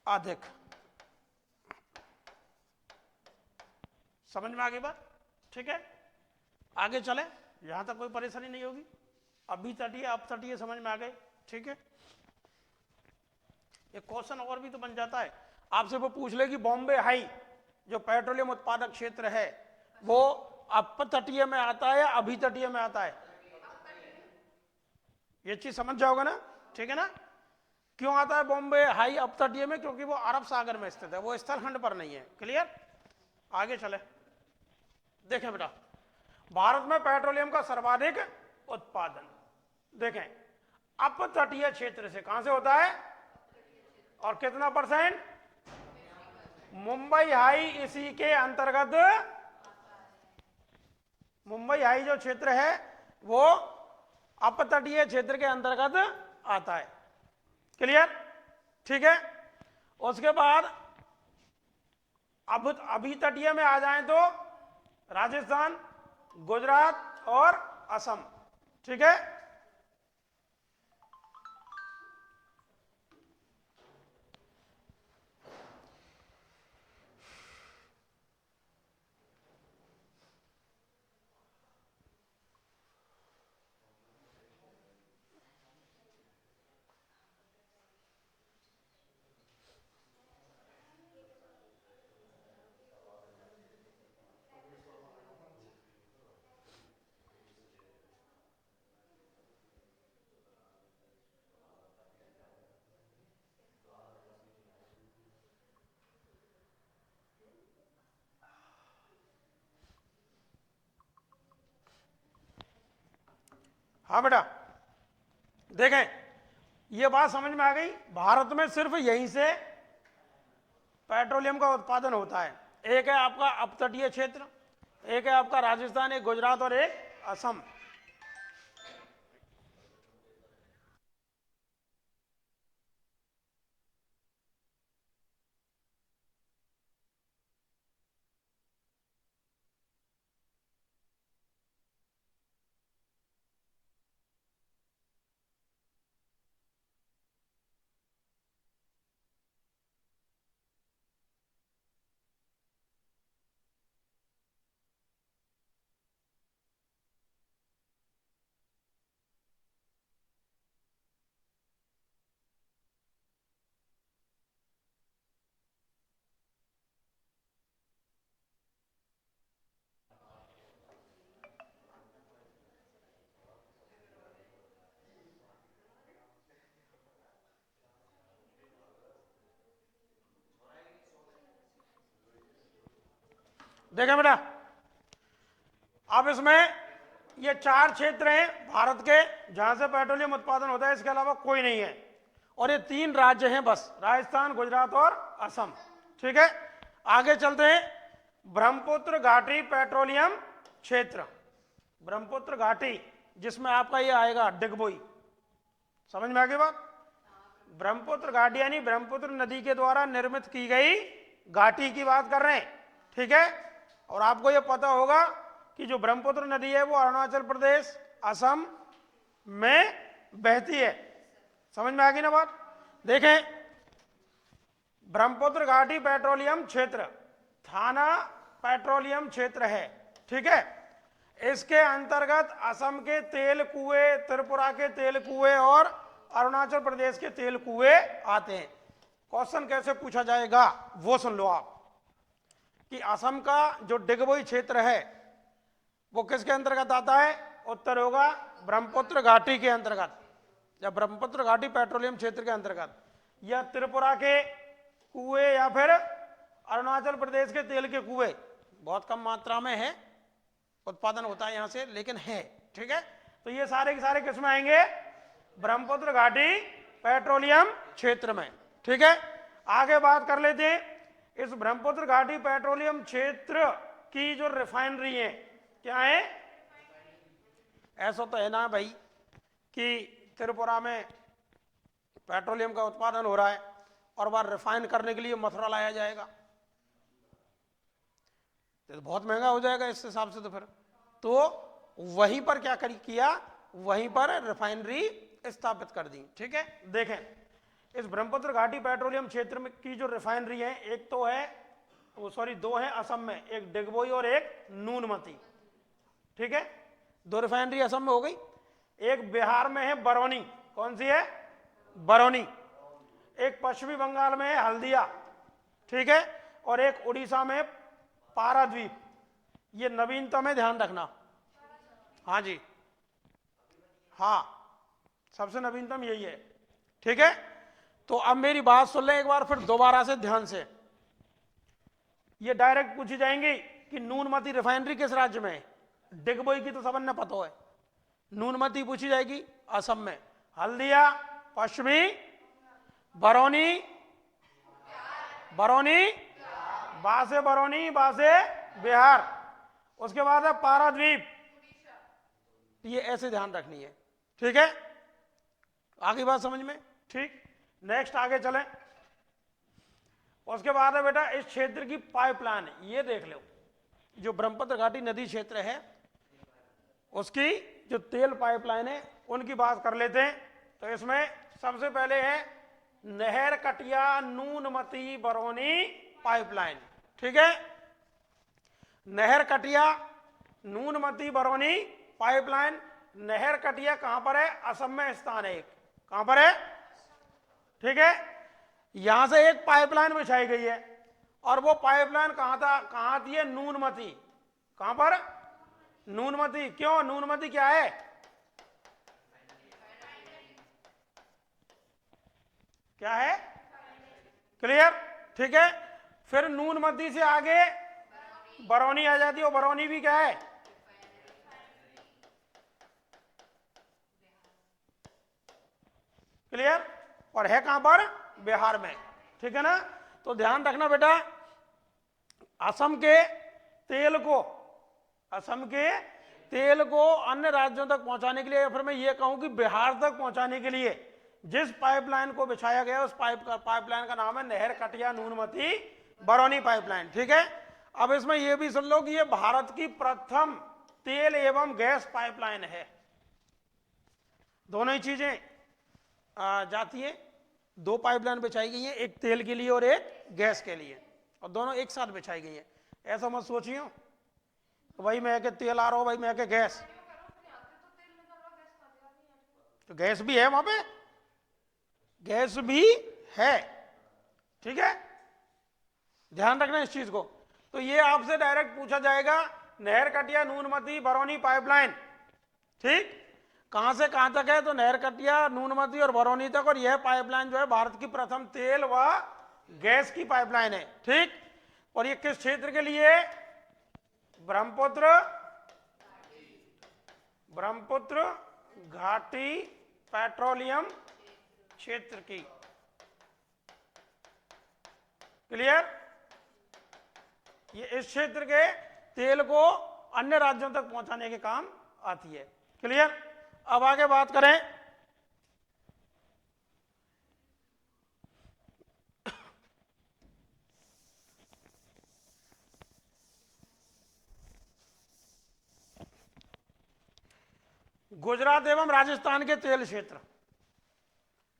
अधिक। समझ में आ गई बात? ठीक है, आगे चले, यहां तक कोई परेशानी नहीं होगी। अभी तटीय अपतटीय समझ में आ गए। ठीक है, एक क्वेश्चन और भी तो बन जाता है आपसे, वो पूछ ले कि बॉम्बे हाई जो पेट्रोलियम उत्पादक क्षेत्र है वो अपतटीय में आता है या अभी तटीय में आता है? ये चीज समझ जाओगे ना? ठीक है ना, क्यों आता है बॉम्बे हाई अपतटीय में? क्योंकि वो अरब सागर में स्थित है, वो स्थल खंड पर नहीं है। क्लियर? आगे चले, देखें बेटा, भारत में पेट्रोलियम का सर्वाधिक उत्पादन देखें अपतटीय क्षेत्र से। कहां से होता है और कितना %? मुंबई हाई इसी के अंतर्गत। मुंबई हाई जो क्षेत्र है वो अपतटीय क्षेत्र के अंतर्गत आता है। क्लियर? ठीक है, उसके बाद अब अभी तटीय में आ जाएं तो राजस्थान, गुजरात और असम। ठीक है, हाँ बेटा, देखें ये बात समझ में आ गई। भारत में सिर्फ यहीं से पेट्रोलियम का उत्पादन होता है। एक है आपका अपतटीय क्षेत्र, एक है आपका राजस्थान, एक गुजरात और एक असम। देखें बेटा, अब इसमें ये 4 क्षेत्र हैं भारत के जहां से पेट्रोलियम उत्पादन होता है, इसके अलावा कोई नहीं है। और ये 3 राज्य हैं बस, राजस्थान, गुजरात और असम। ठीक है, आगे चलते हैं। ब्रह्मपुत्र घाटी पेट्रोलियम क्षेत्र, ब्रह्मपुत्र घाटी, जिसमें आपका ये आएगा डिगबोई। समझ में आ गई बात? ब्रह्मपुत्र घाटी यानी ब्रह्मपुत्र नदी के द्वारा निर्मित की गई घाटी की बात कर रहे हैं। ठीक है, और आपको ये पता होगा कि जो ब्रह्मपुत्र नदी है वो अरुणाचल प्रदेश, असम में बहती है। समझ में आ गई ना बात? देखें, ब्रह्मपुत्र घाटी पेट्रोलियम क्षेत्र थाना पेट्रोलियम क्षेत्र है। ठीक है, इसके अंतर्गत असम के तेल कुएं, त्रिपुरा के तेल कुएं और अरुणाचल प्रदेश के तेल कुएं आते हैं। क्वेश्चन कैसे पूछा जाएगा वो सुन लो आप, कि असम का जो डिगबोई क्षेत्र है वो किसके अंतर्गत आता है? उत्तर होगा ब्रह्मपुत्र घाटी के अंतर्गत, या ब्रह्मपुत्र घाटी पेट्रोलियम क्षेत्र के अंतर्गत, या त्रिपुरा के कुएं या फिर अरुणाचल प्रदेश के तेल के कुएं। बहुत कम मात्रा में है, उत्पादन होता है यहां से, लेकिन है। ठीक है, तो ये सारे के सारे किसमें आएंगे? ब्रह्मपुत्र घाटी पेट्रोलियम क्षेत्र में। ठीक है, आगे बात कर लेते हैं। इस ब्रह्मपुत्र घाटी पेट्रोलियम क्षेत्र की जो रिफाइनरी है, क्या है? ऐसा तो है ना भाई कि त्रिपुरा में पेट्रोलियम का उत्पादन हो रहा है और वह रिफाइन करने के लिए मथुरा लाया जाएगा, तो बहुत महंगा हो जाएगा इस हिसाब से। तो फिर तो वहीं पर क्या किया, वहीं पर रिफाइनरी स्थापित कर दी। ठीक है, देखें, इस ब्रह्मपुत्र घाटी पेट्रोलियम क्षेत्र में की जो रिफाइनरी है, एक तो है वो, सॉरी, 2 है असम में, एक डिगबोई और एक नूनमती। ठीक है, 2 रिफाइनरी असम में हो गई। एक बिहार में है बरौनी, कौन सी है? बरौनी। एक पश्चिमी बंगाल में है हल्दिया। ठीक है, और एक उड़ीसा में पाराद्वीप। ये नवीनतम है, ध्यान रखना। हाँ जी, हाँ, सबसे नवीनतम यही है। ठीक है, तो अब मेरी बात सुन ले एक बार फिर दोबारा से ध्यान से। ये डायरेक्ट पूछी जाएंगी कि नूनमती रिफाइनरी किस राज्य में है? डिगबोई की तो सबन ने पता है, नूनमती पूछी जाएगी असम में, हल्दिया पश्चिमी, बरौनी, बासे बरौनी, बासे बिहार, उसके बाद है पाराद्वीप। ये ऐसे ध्यान रखनी है। ठीक है, आगे बात समझ में? ठीक, नेक्स्ट आगे चलें। उसके बाद है बेटा इस क्षेत्र की पाइपलाइन, ये देख लो, जो ब्रह्मपुत्र घाटी नदी क्षेत्र है उसकी जो तेल पाइपलाइन है उनकी बात कर लेते हैं। तो इसमें सबसे पहले है नहर कटिया नूनमती बरौनी पाइपलाइन। ठीक है, नहर कटिया नूनमती बरौनी पाइपलाइन। नहर कटिया कहां पर है? असम में स्थान है एक। कहां पर है? ठीक है, यहां से एक पाइपलाइन बिछाई गई है और वो पाइपलाइन कहां आती है? नूनमती। कहां पर? नूनमती। क्यों? नूनमती क्या है? क्या है? क्लियर? ठीक है, फिर नूनमती से आगे बरौनी आ जाती है, और बरौनी भी क्या है? क्लियर? और है कहां पर? बिहार में। ठीक है ना? तो ध्यान रखना बेटा, असम के तेल को अन्य राज्यों तक पहुंचाने के लिए, या फिर मैं ये कहूं कि बिहार तक पहुंचाने के लिए जिस पाइपलाइन को बिछाया गया उस पाइपलाइन का नाम है नहर कटिया नूनमती बरौनी पाइपलाइन। ठीक है, अब इसमें यह भी सुन लो कि यह भारत की प्रथम तेल एवं गैस पाइपलाइन है। दोनों ही चीजें जाती है, 2 पाइपलाइन बिछाई गई है, एक तेल के लिए और एक गैस के लिए, और दोनों एक साथ बिछाई गई है। ऐसा मत सोचियो भाई मैं के तेल आ रहा हूं, भाई मैं के गैस, तो गैस भी है वहां पे, गैस भी है। ठीक है, ध्यान रखना इस चीज को। तो ये आपसे डायरेक्ट पूछा जाएगा, नहर कटिया नूनमती बरौनी पाइपलाइन। ठीक, कहां से कहां तक है? तो नहर कटिया नूनमती और बरौनी तक, और यह पाइपलाइन जो है भारत की प्रथम तेल व गैस की पाइपलाइन है। ठीक, और ये किस क्षेत्र के लिए? ब्रह्मपुत्र घाटी पेट्रोलियम क्षेत्र की। क्लियर? ये इस क्षेत्र के तेल को अन्य राज्यों तक पहुंचाने के काम आती है। क्लियर? अब आगे बात करें गुजरात एवं राजस्थान के तेल क्षेत्र,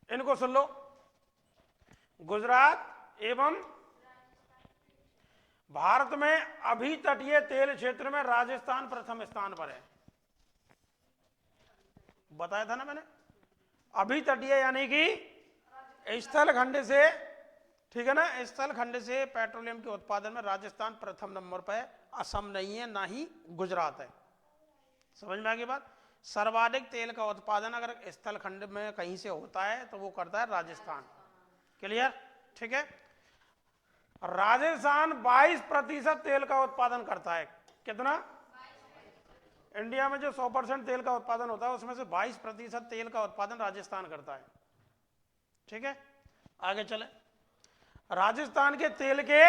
इनको सुन लो। गुजरात एवं भारत में अभी तटीय तेल क्षेत्र में राजस्थान प्रथम स्थान पर है। बताया था ना मैंने, अभी तटीय यानी कि स्थल खंड से, ठीक है ना, स्थल खंड से पेट्रोलियम के उत्पादन में राजस्थान प्रथम नंबर पर है। असम नहीं है, ना ही गुजरात है। समझ में आ गई बात? सर्वाधिक तेल का उत्पादन अगर स्थल खंड में कहीं से होता है तो वो करता है राजस्थान। क्लियर? ठीक है। राजस्थान 22% तेल का उत्पादन करता है। कितना? इंडिया में जो 100% तेल का उत्पादन होता है उसमें से 22% तेल का उत्पादन राजस्थान करता है। ठीक है, आगे चले। राजस्थान के तेल के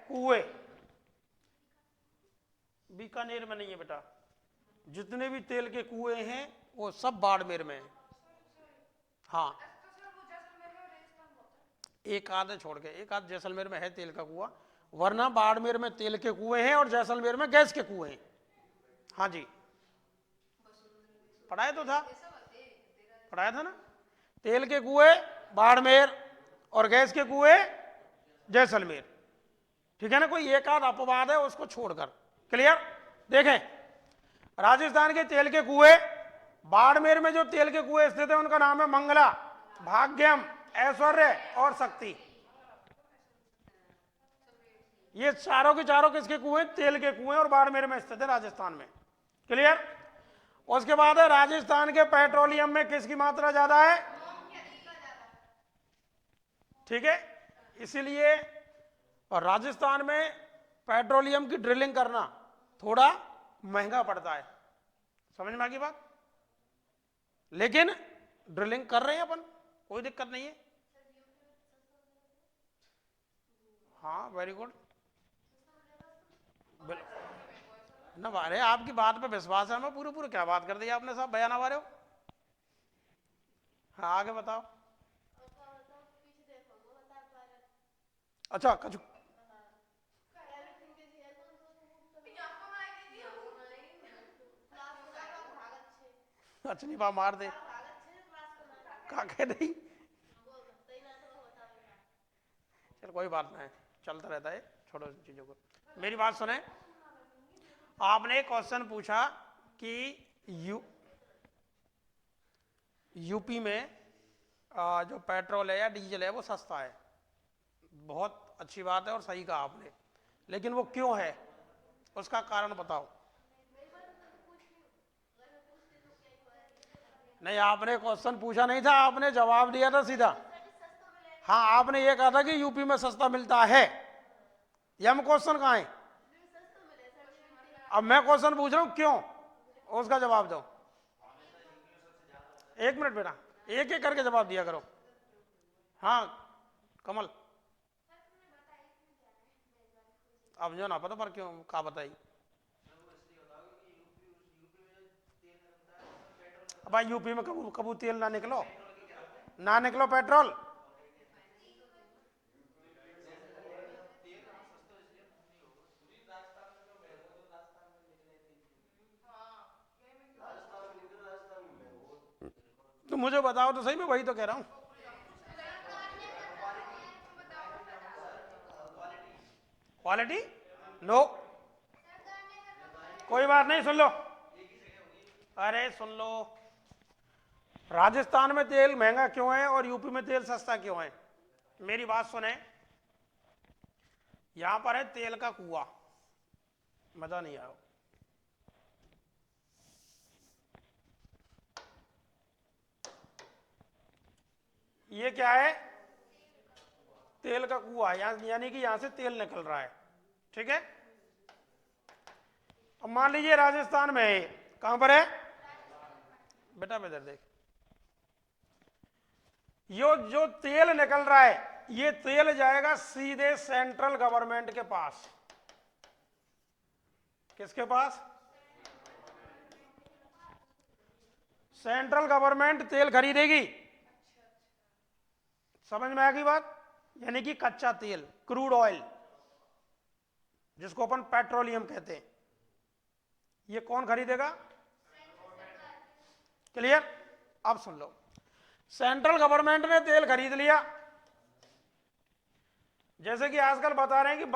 कुएं बीकानेर में नहीं है बेटा, जितने भी तेल के कुएं हैं वो सब बाड़मेर में हैं। हाँ, एक आध छोड़ के, एक आध जैसलमेर में है तेल का कुआं, वरना बाड़मेर में तेल के कुएं हैं और जैसलमेर में गैस के कुएं हैं। हाँ जी, पढ़ाया तो था, पढ़ाया था ना। तेल के कुएं बाड़मेर और गैस के कुएं जैसलमेर। ठीक है ना, कोई एक आध अपवाद है उसको छोड़कर। क्लियर? देखें, राजस्थान के तेल के कुएं, बाड़मेर में जो तेल के कुएं स्थित है उनका नाम है मंगला, भाग्यम, ऐश्वर्य और शक्ति। ये चारों के चारों किसके कुएं? तेल के कुएं, और बाड़मेर में स्थित है राजस्थान में। क्लियर? उसके बाद है राजस्थान के पेट्रोलियम में किसकी मात्रा ज्यादा है? ठीक है, इसीलिए और राजस्थान में पेट्रोलियम की ड्रिलिंग करना थोड़ा महंगा पड़ता है। समझ में आ गई बात? लेकिन ड्रिलिंग कर रहे हैं अपन, कोई दिक्कत नहीं है। हाँ, वेरी गुड ना। अरे आपकी बात पे विश्वास है, मैं पूरे पूरे क्या बात कर दी आपने साहब, बयान आ रहे हो। हाँ, आगे बताओ। अच्छा, कछु अच्छा नहीं बा मार दे का कह दी। चल कोई बात नहीं, चलता रहता है, छोड़ो चीजों को। मेरी बात सुने, आपने क्वेश्चन पूछा कि यूपी में जो पेट्रोल है या डीजल है वो सस्ता है। बहुत अच्छी बात है और सही कहा आपने, लेकिन वो क्यों है, उसका कारण बताओ। नहीं, आपने क्वेश्चन पूछा नहीं था, आपने जवाब दिया था सीधा। हाँ, आपने ये कहा था कि यूपी में सस्ता मिलता है, या हम क्वेश्चन कहाँ है? अब मैं क्वेश्चन पूछ रहा हूँ क्यों, उसका जवाब दो। एक मिनट बेटा, एक एक करके जवाब दिया करो। हाँ कमल, अब जो ना पता पर क्यों का बताई। अब भाई यूपी में कबू कबू तेल ना निकलो, ना निकलो पेट्रोल। तो मुझे बताओ तो सही, मैं वही तो कह रहा हूँ। क्वालिटी नो, कोई बात नहीं, सुन लो। अरे सुन लो, राजस्थान में तेल महंगा क्यों है और यूपी में तेल सस्ता क्यों है? मेरी बात सुने, यहां पर है तेल का कुआं, मजा नहीं आया। ये क्या है? तेल का कुआं, यानी कि यहां से तेल निकल रहा है। ठीक है, अब मान लीजिए राजस्थान में है, कहां पर है बेटा, इधर देख, यो जो तेल निकल रहा है ये तेल जाएगा सीधे सेंट्रल गवर्नमेंट के पास। किसके पास? सेंट्रल गवर्नमेंट तेल खरीदेगी। समझ में आ गई बात? यानी कि कच्चा तेल, क्रूड ऑयल, जिसको अपन पेट्रोलियम कहते हैं, ये कौन खरीदेगा? क्लियर? अब सुन लो, सेंट्रल गवर्नमेंट ने तेल खरीद लिया, जैसे कि आजकल बता रहे हैं कि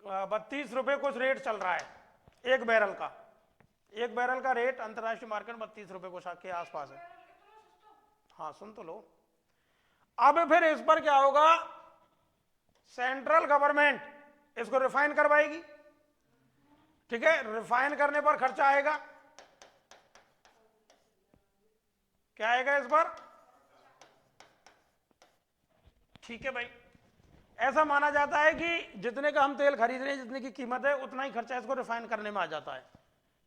32 रुपए कुछ रेट चल रहा है एक बैरल का। एक बैरल का रेट अंतरराष्ट्रीय मार्केट 32 रुपए कुछ के आसपास है। हाँ सुन तो लो। अब फिर इस पर क्या होगा? सेंट्रल गवर्नमेंट इसको रिफाइन करवाएगी, ठीक है? रिफाइन करने पर खर्चा आएगा, क्या आएगा इस पर? ठीक है भाई, ऐसा माना जाता है कि जितने का हम तेल खरीद रहे हैं, जितने की कीमत है, उतना ही खर्चा इसको रिफाइन करने में आ जाता है।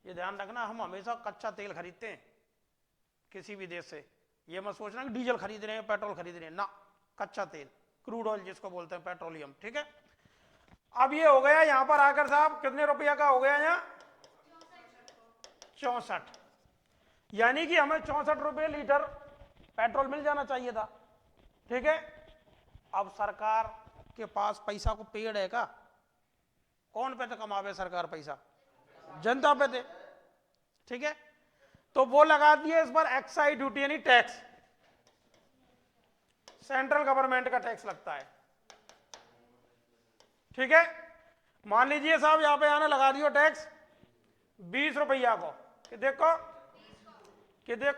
ये ध्यान रखना, हम हमेशा कच्चा तेल खरीदते हैं किसी भी देश से, ये मत सोचना कि डीजल खरीद रहे हैं, पेट्रोल खरीद रहे हैं, ना, कच्चा तेल, क्रूड ऑयल जिसको बोलते हैं, पेट्रोलियम, ठीक है? अब ये हो गया यहां पर आकर साहब कितने रुपया का हो गया? यहां 64, यानी कि हमें 64 रुपये लीटर पेट्रोल मिल जाना चाहिए था, ठीक है? अब सरकार के पास पैसा को पेड़ है का? कौन पे तो कमावे सरकार पैसा? जनता पे थे, ठीक है? तो वो लगा दिए इस पर एक्साइज ड्यूटी यानी टैक्स, सेंट्रल गवर्नमेंट का टैक्स लगता है, ठीक है? मान लीजिए साहब यहां पे आने लगा दियो टैक्स 20 रुपया को, कि देखो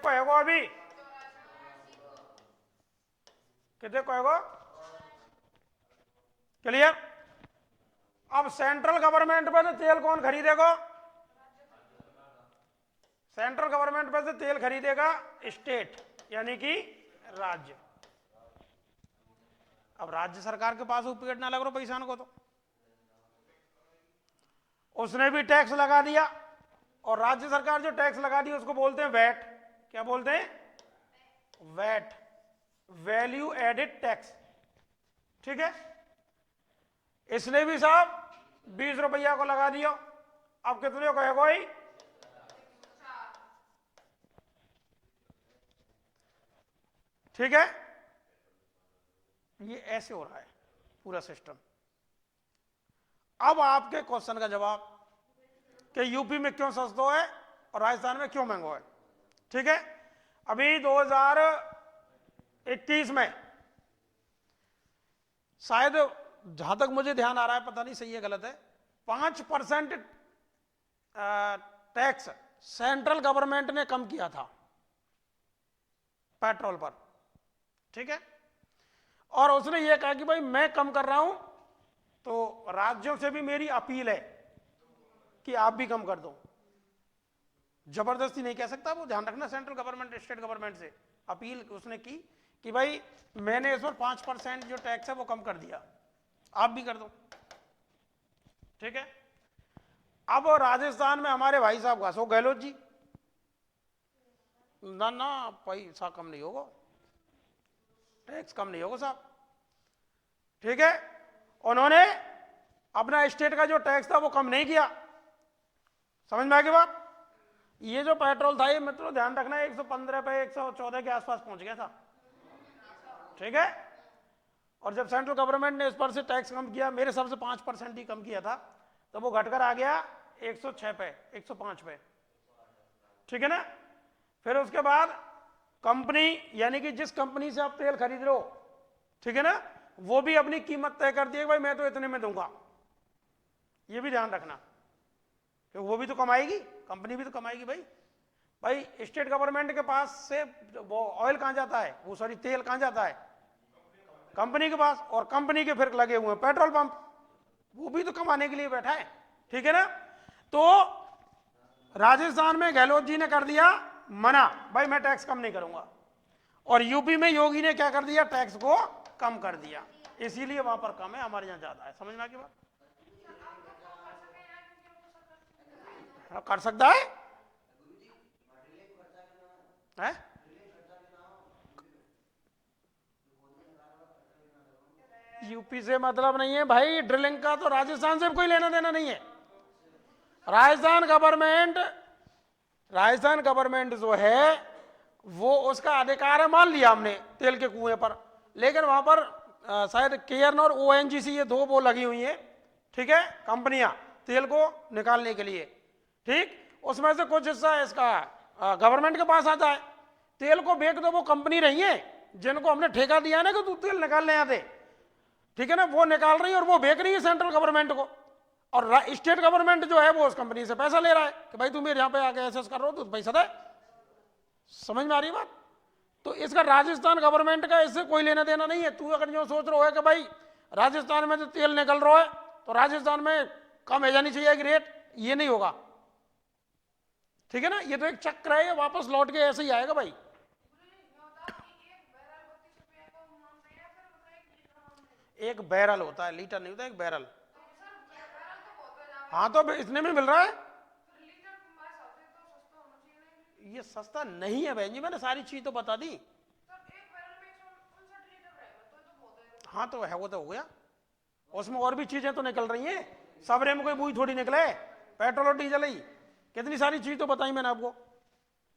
है वो अभी, कि देखो है वो, क्लियर? अब सेंट्रल गवर्नमेंट पे से तेल कौन खरीदेगा? सेंट्रल गवर्नमेंट पे से तेल खरीदेगा स्टेट, यानी कि राज्य। अब राज्य सरकार के पास पेड़ ना लग रहा पैसा को, तो उसने भी टैक्स लगा दिया, और राज्य सरकार जो टैक्स लगा दी उसको बोलते हैं वैट। क्या बोलते हैं? वैट, वैल्यू एडेड टैक्स, ठीक है? इसने भी साहब 20 रुपया को लगा दिया। अब कितने को है कोई? ठीक है? ये ऐसे हो रहा है पूरा सिस्टम। अब आपके क्वेश्चन का जवाब कि यूपी में क्यों सस्ता है और राजस्थान में क्यों महंगा है, ठीक है? अभी 2021 में शायद, जहां तक मुझे ध्यान आ रहा है, पता नहीं सही है गलत है, 5% टैक्स सेंट्रल गवर्नमेंट ने कम किया था पेट्रोल पर, ठीक है? और उसने ये कहा कि भाई मैं कम कर रहा हूं, तो राज्यों से भी मेरी अपील है कि आप भी कम कर दो। जबरदस्ती नहीं कह सकता वो, ध्यान रखना, सेंट्रल गवर्नमेंट स्टेट गवर्नमेंट से अपील उसने की कि भाई मैंने इस पर 5% जो टैक्स है वो कम कर दिया, आप भी कर दो, ठीक है? अब राजस्थान में हमारे भाई साहब अशोक गहलोत जी, ना पैसा कम नहीं होगा, टैक्स कम नहीं होगा साहब, ठीक है? उन्होंने अपना स्टेट का जो टैक्स था वो कम नहीं किया। समझ में आ गई बात? ये जो पेट्रोल था ये मित्रों ध्यान रखना 115 पे 114 के आसपास पहुंच गया था, ठीक है? और जब सेंट्रल गवर्नमेंट ने इस पर से टैक्स कम किया, मेरे हिसाब से 5% ही कम किया था, तो वो घटकर आ गया 106 पे, 105 पे, ठीक है ना? फिर उसके बाद कंपनी, यानी कि जिस कंपनी से आप तेल खरीद रहे हो, ठीक है ना, वो भी अपनी कीमत तय कर दी है, भाई मैं तो इतने में दूंगा। ये भी ध्यान रखना कि वो भी तो कमाएगी, कंपनी भी तो कमाएगी भाई। भाई स्टेट गवर्नमेंट के पास से वो ऑयल कहां जाता है, वो सॉरी तेल कहां जाता है? कंपनी के पास, और कंपनी के फिर लगे हुए पेट्रोल पंप, वो भी तो कमाने के लिए बैठा है, ठीक है ना? तो राजस्थान में गहलोत जी ने कर दिया मना, भाई मैं टैक्स कम नहीं करूंगा, और यूपी में योगी ने क्या कर दिया? टैक्स को कम कर दिया, इसीलिए वहां पर कम है, हमारे यहां ज्यादा है। समझ में आ गई बात? हाँ, कर सकता है, है? यूपी से मतलब नहीं है भाई, ड्रिलिंग का तो राजस्थान से कोई लेना देना नहीं है। राजस्थान गवर्नमेंट जो है वो उसका अधिकार है, मान लिया हमने तेल के कुएं पर, लेकिन वहां पर शायद केयर्न और ओएनजीसी ये दो वो लगी हुई हैं, ठीक है, कंपनियां तेल को निकालने के लिए, ठीक, उसमें से कुछ हिस्सा इसका गवर्नमेंट के पास आता है। तेल को बेच दो वो कंपनी रही है जिनको हमने ठेका दिया ना कि तू तेल निकालने आते, ठीक है ना, वो निकाल रही है और वो बेच रही है सेंट्रल गवर्नमेंट को, और स्टेट गवर्नमेंट जो है वो उस कंपनी से पैसा ले रहा है कि भाई तू मेरे यहाँ पे आके ऐसे कर रहा हो तो पैसा दे। समझ में आ रही बात? तो इसका राजस्थान गवर्नमेंट का इससे कोई लेना देना नहीं है। तू अगर जो सोच रहा है कि भाई राजस्थान में जो तेल निकल रहा है तो राजस्थान में कम है जानी चाहिए कि रेट, ये नहीं होगा, ठीक है ना, ये तो एक चक्र है, ये वापस लौट के ऐसे ही आएगा भाई। एक बैरल होता है, लीटर नहीं होता, एक बैरल। हाँ तो इतने में मिल रहा है, ये सस्ता नहीं है बहन जी, मैंने सारी चीज तो बता दी। हाँ तो है, वो तो हो गया, उसमें और भी चीजें तो निकल रही हैं, सबरे में कोई बुई थोड़ी निकले, पेट्रोल और डीजल ही, कितनी सारी चीज तो बताई मैंने आपको,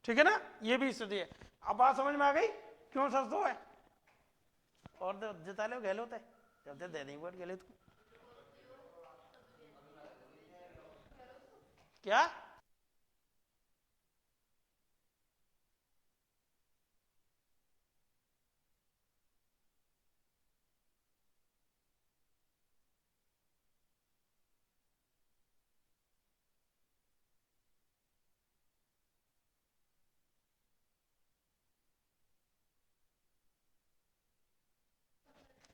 ठीक है ना, ये भी स्थिति है। अब बात समझ में आ गई क्यों सस्ता है? और जिता लो गहले होते जब दे देंगे वोट गहले तू क्या?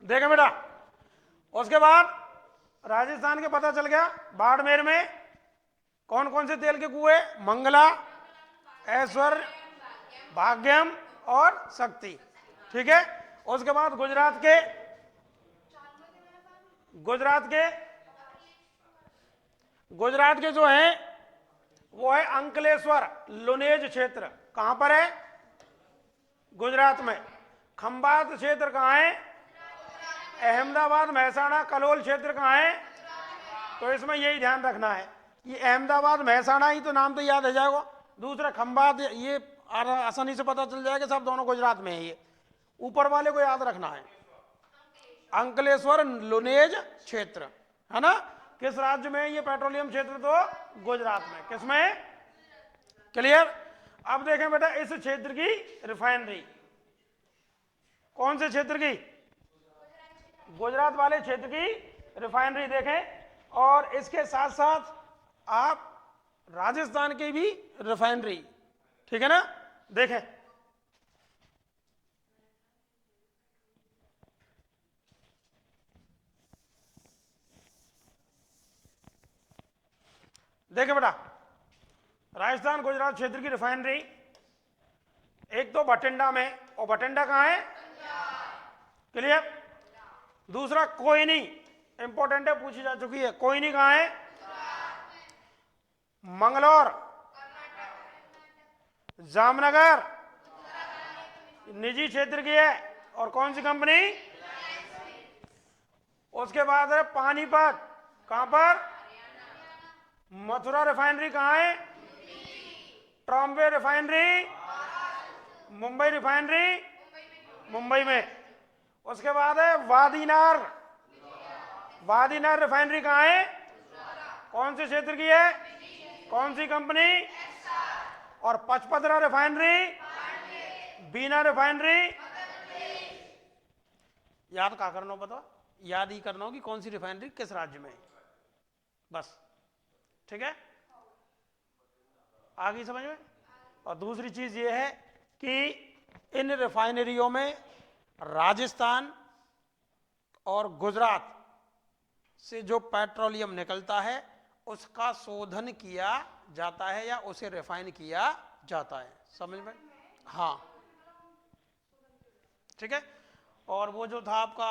देखे बेटा, उसके बाद राजस्थान के पता चल गया बाड़मेर में कौन कौन से तेल के कुएं, मंगला, ऐश्वर्य, भाग्यम और शक्ति, ठीक है। उसके बाद गुजरात के जो हैं वो है अंकलेश्वर लुनेज क्षेत्र, कहां पर है? गुजरात में। खंबात क्षेत्र कहां है? अहमदाबाद, महसाणा, कलोल क्षेत्र कहां है? तो इसमें यही ध्यान रखना है, ये अहमदाबाद महसाणा ही तो नाम तो याद हो जाएगा, दूसरा खंबात ये आसानी से पता चल जाएगा, सब दोनों गुजरात में है। ये ऊपर वाले को याद रखना है, अंकलेश्वर लुनेज क्षेत्र, है ना, किस राज्य में ये पेट्रोलियम क्षेत्र? तो गुजरात में। किसमें? क्लियर? अब देखें बेटा इस क्षेत्र की रिफाइनरी, कौन से क्षेत्र की? गुजरात वाले क्षेत्र की रिफाइनरी देखें, और इसके साथ साथ आप राजस्थान की भी रिफाइनरी, ठीक है ना, देखें। देखें बेटा, राजस्थान गुजरात क्षेत्र की रिफाइनरी एक तो बठिंडा में, और बठिंडा कहां है? क्लियर? दूसरा कोयनी, इंपॉर्टेंट है, पूछी जा चुकी है, कोयनी कहां है? मंगलौर, जामनगर, निजी क्षेत्र की है, और कौन सी कंपनी? उसके बाद है पानीपत, कहां पर? मथुरा रिफाइनरी कहां है? ट्रॉम्बे रिफाइनरी, मुंबई रिफाइनरी, मुंबई में। उसके बाद है वादीनार रिफाइनरी कहां है? कौन से क्षेत्र की है? कौन सी कंपनी? और पचपदरा रिफाइनरी, बीना रिफाइनरी, याद क्या करना हो? पता याद ही करना हो कि कौन सी रिफाइनरी किस राज्य में है, बस, ठीक है, आ गई समझ में। और दूसरी चीज ये है कि इन रिफाइनरियों में राजस्थान और गुजरात से जो पेट्रोलियम निकलता है उसका शोधन किया जाता है या उसे रिफाइन किया जाता है, समझ में? हाँ, ठीक है। और वो जो था आपका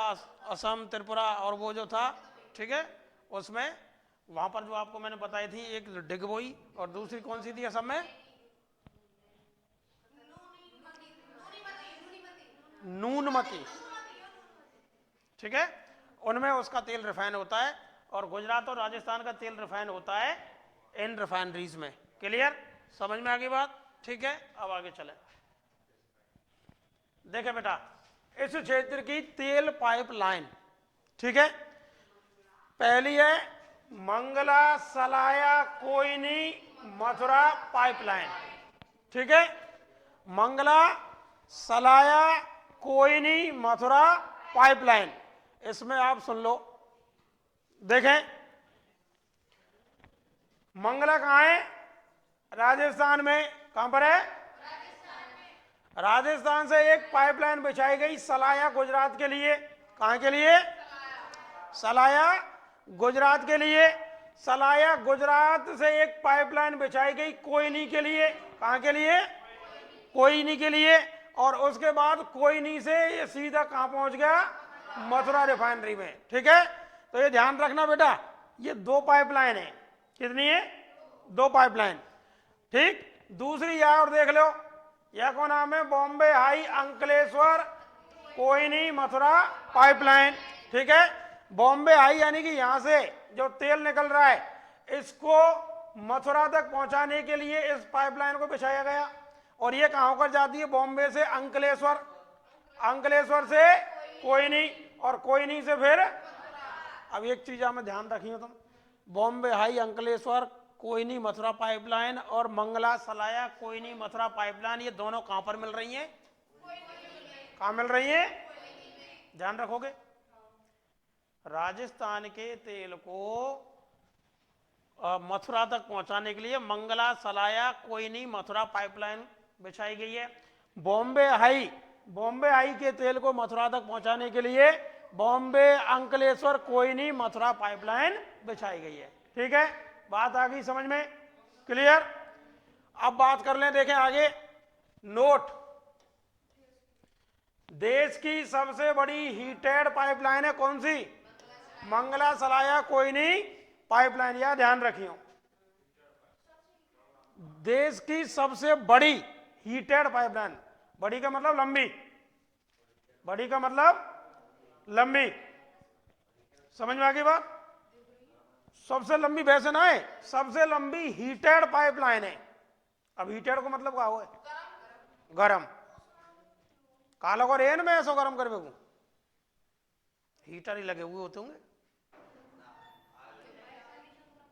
असम, त्रिपुरा और वो जो था, ठीक है, उसमें वहां पर जो आपको मैंने बताई थी, एक डिगबोई और दूसरी कौन सी थी असम में? नूनमती। ठीक है, उनमें उसका तेल रिफाइन होता है, और गुजरात और राजस्थान का तेल रिफाइन होता है इन रिफाइनरीज में। क्लियर, समझ में आ गई बात? ठीक है, अब आगे चले। देखे बेटा, इस क्षेत्र की तेल पाइपलाइन, ठीक है, पहली है मंगला सलाया कोयनी मथुरा पाइपलाइन। ठीक है, मंगला सलाया कोयनी मथुरा पाइपलाइन। इसमें आप सुन लो, देखें, मंगला कहां है? राजस्थान में। कहां पर है? राजस्थान से एक पाइपलाइन बिछाई गई सलाया गुजरात के लिए। कहां के लिए? सलाया गुजरात के लिए। सलाया गुजरात से एक पाइपलाइन बिछाई गई कोयनी के लिए। कहां के लिए? कोयनी के लिए। और उसके बाद कोयनी से ये सीधा कहां पहुंच गया? मथुरा रिफाइनरी में। ठीक है, तो ये ध्यान रखना बेटा, ये दो पाइपलाइन है। कितनी है? दो पाइपलाइन। ठीक, दूसरी यह और देख लो, यह कौन नाम है? Bombay high Ankleshwar Koyali Mathura pipeline. ठीक है, बॉम्बे हाई यानी कि यहां से जो तेल निकल रहा है, इसको मथुरा तक पहुंचाने के लिए इस पाइपलाइन को बिछाया गया। और ये कहां होकर जाती है? बॉम्बे से अंकलेश्वर, अंकलेश्वर से कोयनी, और कोयनी से फिर। अब एक चीज आप ध्यान रखिए तुम, बॉम्बे हाई अंकलेश्वर कोयनी मथुरा पाइपलाइन और मंगला सलाया कोयनी मथुरा पाइपलाइन, ये दोनों कहां पर मिल रही हैं? कहां मिल रही हैं? ध्यान रखोगे, राजस्थान के तेल को मथुरा तक पहुंचाने के लिए मंगला सलाया कोयनी मथुरा पाइपलाइन बिछाई गई है। बॉम्बे हाई के तेल को मथुरा तक पहुंचाने के लिए बॉम्बे अंकलेश्वर कोयनी मथुरा पाइपलाइन बिछाई गई है। ठीक है, बात आ गई समझ में? क्लियर। अब बात कर लें, देखें आगे, नोट, देश की सबसे बड़ी हीटेड पाइपलाइन है कौन सी? मंगला सलाया कोयनी पाइपलाइन। यह ध्यान रखियो, देश की सबसे बड़ी हीटेड पाइपलाइन। बड़ी का मतलब लंबी, बड़ी का मतलब लंबी। समझ में आ गई बात? सबसे लंबी वैसे ना है, सबसे लंबी हीटेड पाइपलाइन है। अब हीटेड को मतलब क्या हुआ? गरम। काला और एन में ऐसा गरम करवे को हीटर ही लगे हुए होते होंगे।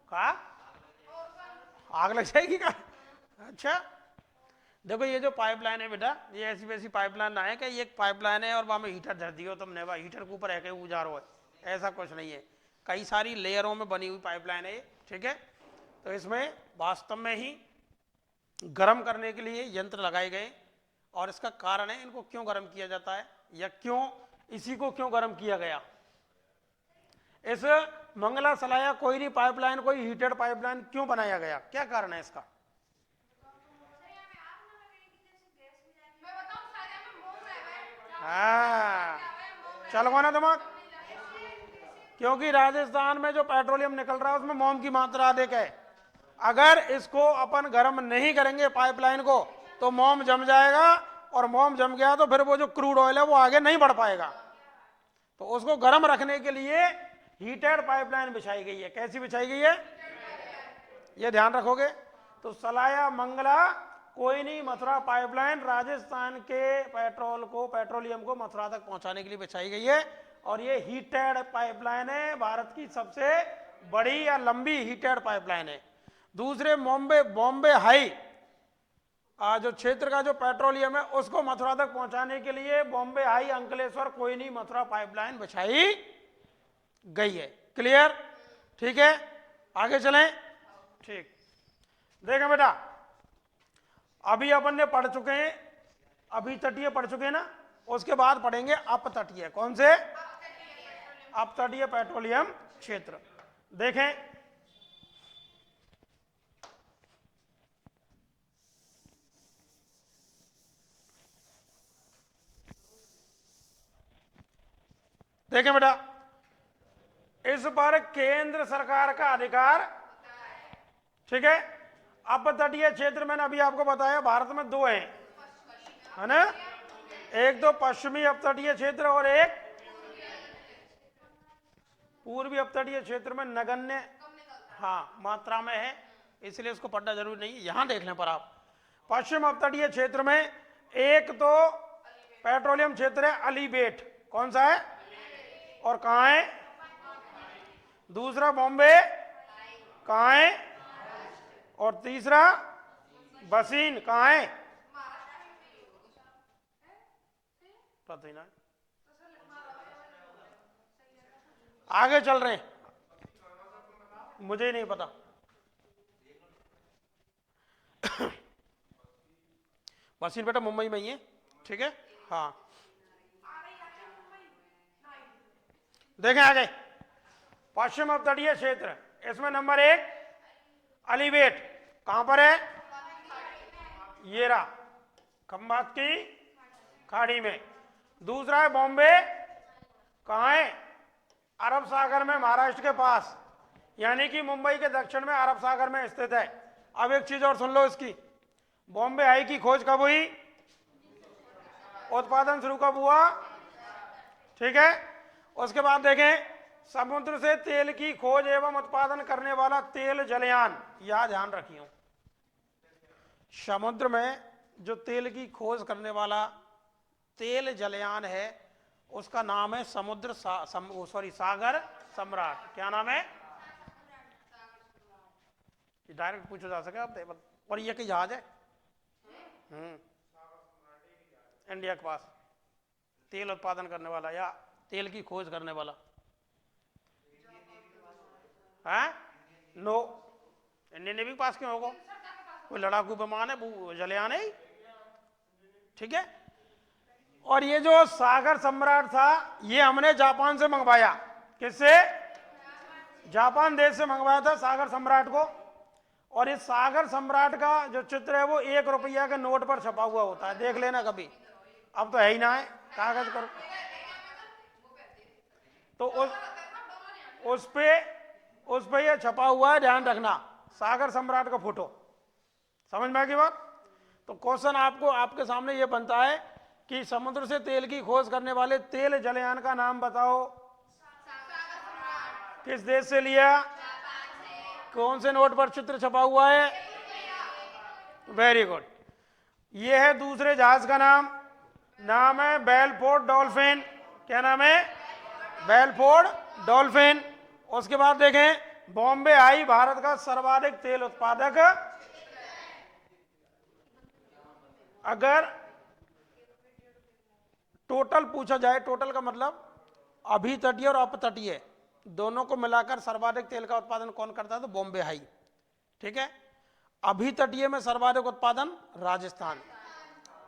का आग लग जाएगी का? अच्छा, देखो ये जो पाइपलाइन है बेटा, ये ऐसी वैसी पाइपलाइन ना है कि ये एक पाइपलाइन है और वहां में हीटर धर दियो तुमने, वह हीटर के ऊपर है उजारो है, ऐसा कुछ नहीं है। कई सारी लेयरों में बनी हुई पाइपलाइन है। ठीक है, तो इसमें वास्तव में ही गर्म करने के लिए यंत्र लगाए गए, और इसका कारण है इनको क्यों गर्म किया जाता है, या क्यों इसी को क्यों गर्म किया गया। इस मंगला सलाया कोयनी पाइपलाइन को हीटेड पाइपलाइन क्यों बनाया गया, क्या कारण है इसका? हाँ, चल गो ना दिमाग, क्योंकि राजस्थान में जो पेट्रोलियम निकल रहा है उसमें मोम की मात्रा अधिक है। अगर इसको अपन गर्म नहीं करेंगे पाइपलाइन को, तो मोम जम जाएगा, और मोम जम गया तो फिर वो जो क्रूड ऑयल है वो आगे नहीं बढ़ पाएगा। तो उसको गर्म रखने के लिए हीटेड पाइपलाइन बिछाई गई है। कैसी बिछाई गई है? ये ध्यान रखोगे। तो सलाया मंगला कोयनी मथुरा पाइपलाइन राजस्थान के पेट्रोलियम को मथुरा तक पहुंचाने के लिए बिछाई गई है, और ये हीटेड पाइपलाइन है, भारत की सबसे बड़ी या लंबी हीटेड पाइपलाइन है। दूसरे बॉम्बे हाई जो क्षेत्र का जो पेट्रोलियम है उसको मथुरा तक पहुंचाने के लिए बॉम्बे हाई अंकलेश्वर कोयनी मथुरा पाइपलाइन बिछाई गई है। क्लियर? ठीक है, आगे चलें। ठीक, देखें बेटा, अभी अपन ने पढ़ चुके हैं, अभी तटीय पढ़ चुके हैं ना, उसके बाद पढ़ेंगे अपतटीय। कौन से? अपतटीय पेट्रोलियम क्षेत्र। देखें, देखें बेटा, इस पर केंद्र सरकार का अधिकार, ठीक है। अपतटीय क्षेत्र मैंने अभी आपको बताया भारत में दो हैं, है ना, एक तो पश्चिमी अपतटीय क्षेत्र और एक पूर्वी अपतटीय क्षेत्र में नगण्य, हाँ, मात्रा में है, इसलिए इसको पढ़ना जरूरी नहीं है, यहां देख लें पर आप। पश्चिम अपतटीय क्षेत्र में एक तो पेट्रोलियम क्षेत्र है अलीबेट, कौन सा है और कहां है, दूसरा बॉम्बे कहां है, और तीसरा बसीन कहां है, पता ही ना, आगे चल रहे हैं, मुझे ही नहीं पता। बसीन बेटा मुंबई में ही है, ठीक है, हाँ। देखें आगे, पश्चिम अपतटीय क्षेत्र, इसमें नंबर 1 अलीबेट, कहां पर है, ये रहा खंबात की खाड़ी में। दूसरा है बॉम्बे, कहां है, अरब सागर में, महाराष्ट्र के पास, यानी कि मुंबई के दक्षिण में अरब सागर में स्थित है। अब एक चीज और सुन लो इसकी, बॉम्बे आई की खोज कब हुई, उत्पादन शुरू कब हुआ, ठीक है। उसके बाद देखें, समुद्र से तेल की खोज एवं उत्पादन करने वाला तेल जलयान, यह ध्यान रखियो, समुद्र में जो तेल की खोज करने वाला तेल जलयान है उसका नाम है सागर सम्राट। क्या नाम है, डायरेक्ट पूछा जा सके आप, और ये कि जहाज है इंडिया के पास तेल उत्पादन करने वाला या तेल की खोज करने वाला है, नो, इंडियन नेवी के पास क्यों होगा, कोई लड़ाकू विमान है वो जलयान है, ठीक है। और ये जो सागर सम्राट था ये हमने जापान से मंगवाया, किससे, जापान देश से मंगवाया था सागर सम्राट को। और इस सागर सम्राट का जो चित्र है वो 1 रुपया के नोट पर छपा हुआ होता है, देख लेना कभी, अब तो है ही ना है, कागज करो तो उस पे ये छपा हुआ है, ध्यान रखना, सागर सम्राट का फोटो, समझ में आ गई बात। तो क्वेश्चन आपको आपके सामने ये बनता है कि समुद्र से तेल की खोज करने वाले तेल जलयान का नाम बताओ, किस देश से लिया, कौन से नोट पर चित्र छपा हुआ है, वेरी गुड। ये है दूसरे जहाज का नाम है बेलफोर्ड डॉल्फिन, क्या नाम है, बेलफोर्ड डॉल्फिन। उसके बाद देखें, बॉम्बे आई भारत का सर्वाधिक तेल उत्पादक, अगर टोटल पूछा जाए, टोटल का मतलब अभी तटीय और अपतटीय दोनों को मिलाकर सर्वाधिक तेल का उत्पादन कौन करता है, तो बॉम्बे हाई, ठीक है। अभी तटीय में सर्वाधिक उत्पादन राजस्थान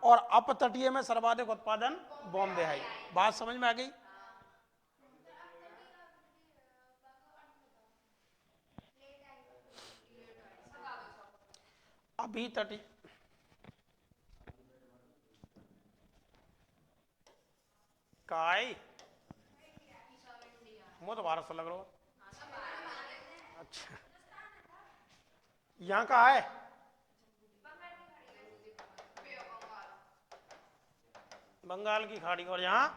और अपतटीय में सर्वाधिक उत्पादन बॉम्बे हाई। बात समझ में आ गई, अभी तटीय काय वो तो भारत से लग रहा हो, अच्छा, यहाँ का है, बंगाल की खाड़ी, और यहाँ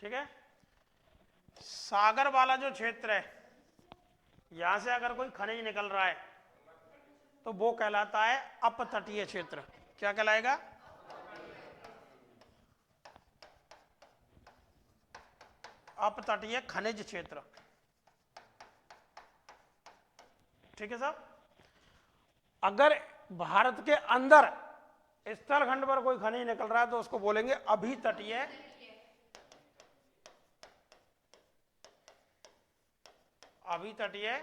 ठीक है। सागर वाला जो क्षेत्र है, यहां से अगर कोई खनिज निकल रहा है तो वो कहलाता है अपतटीय क्षेत्र। क्या कहलाएगा, अपतटीय खनिज क्षेत्र, ठीक है साहब। अगर भारत के अंदर स्थल खंड पर कोई खनिज निकल रहा है तो उसको बोलेंगे अभी तटीय, अभी तटीय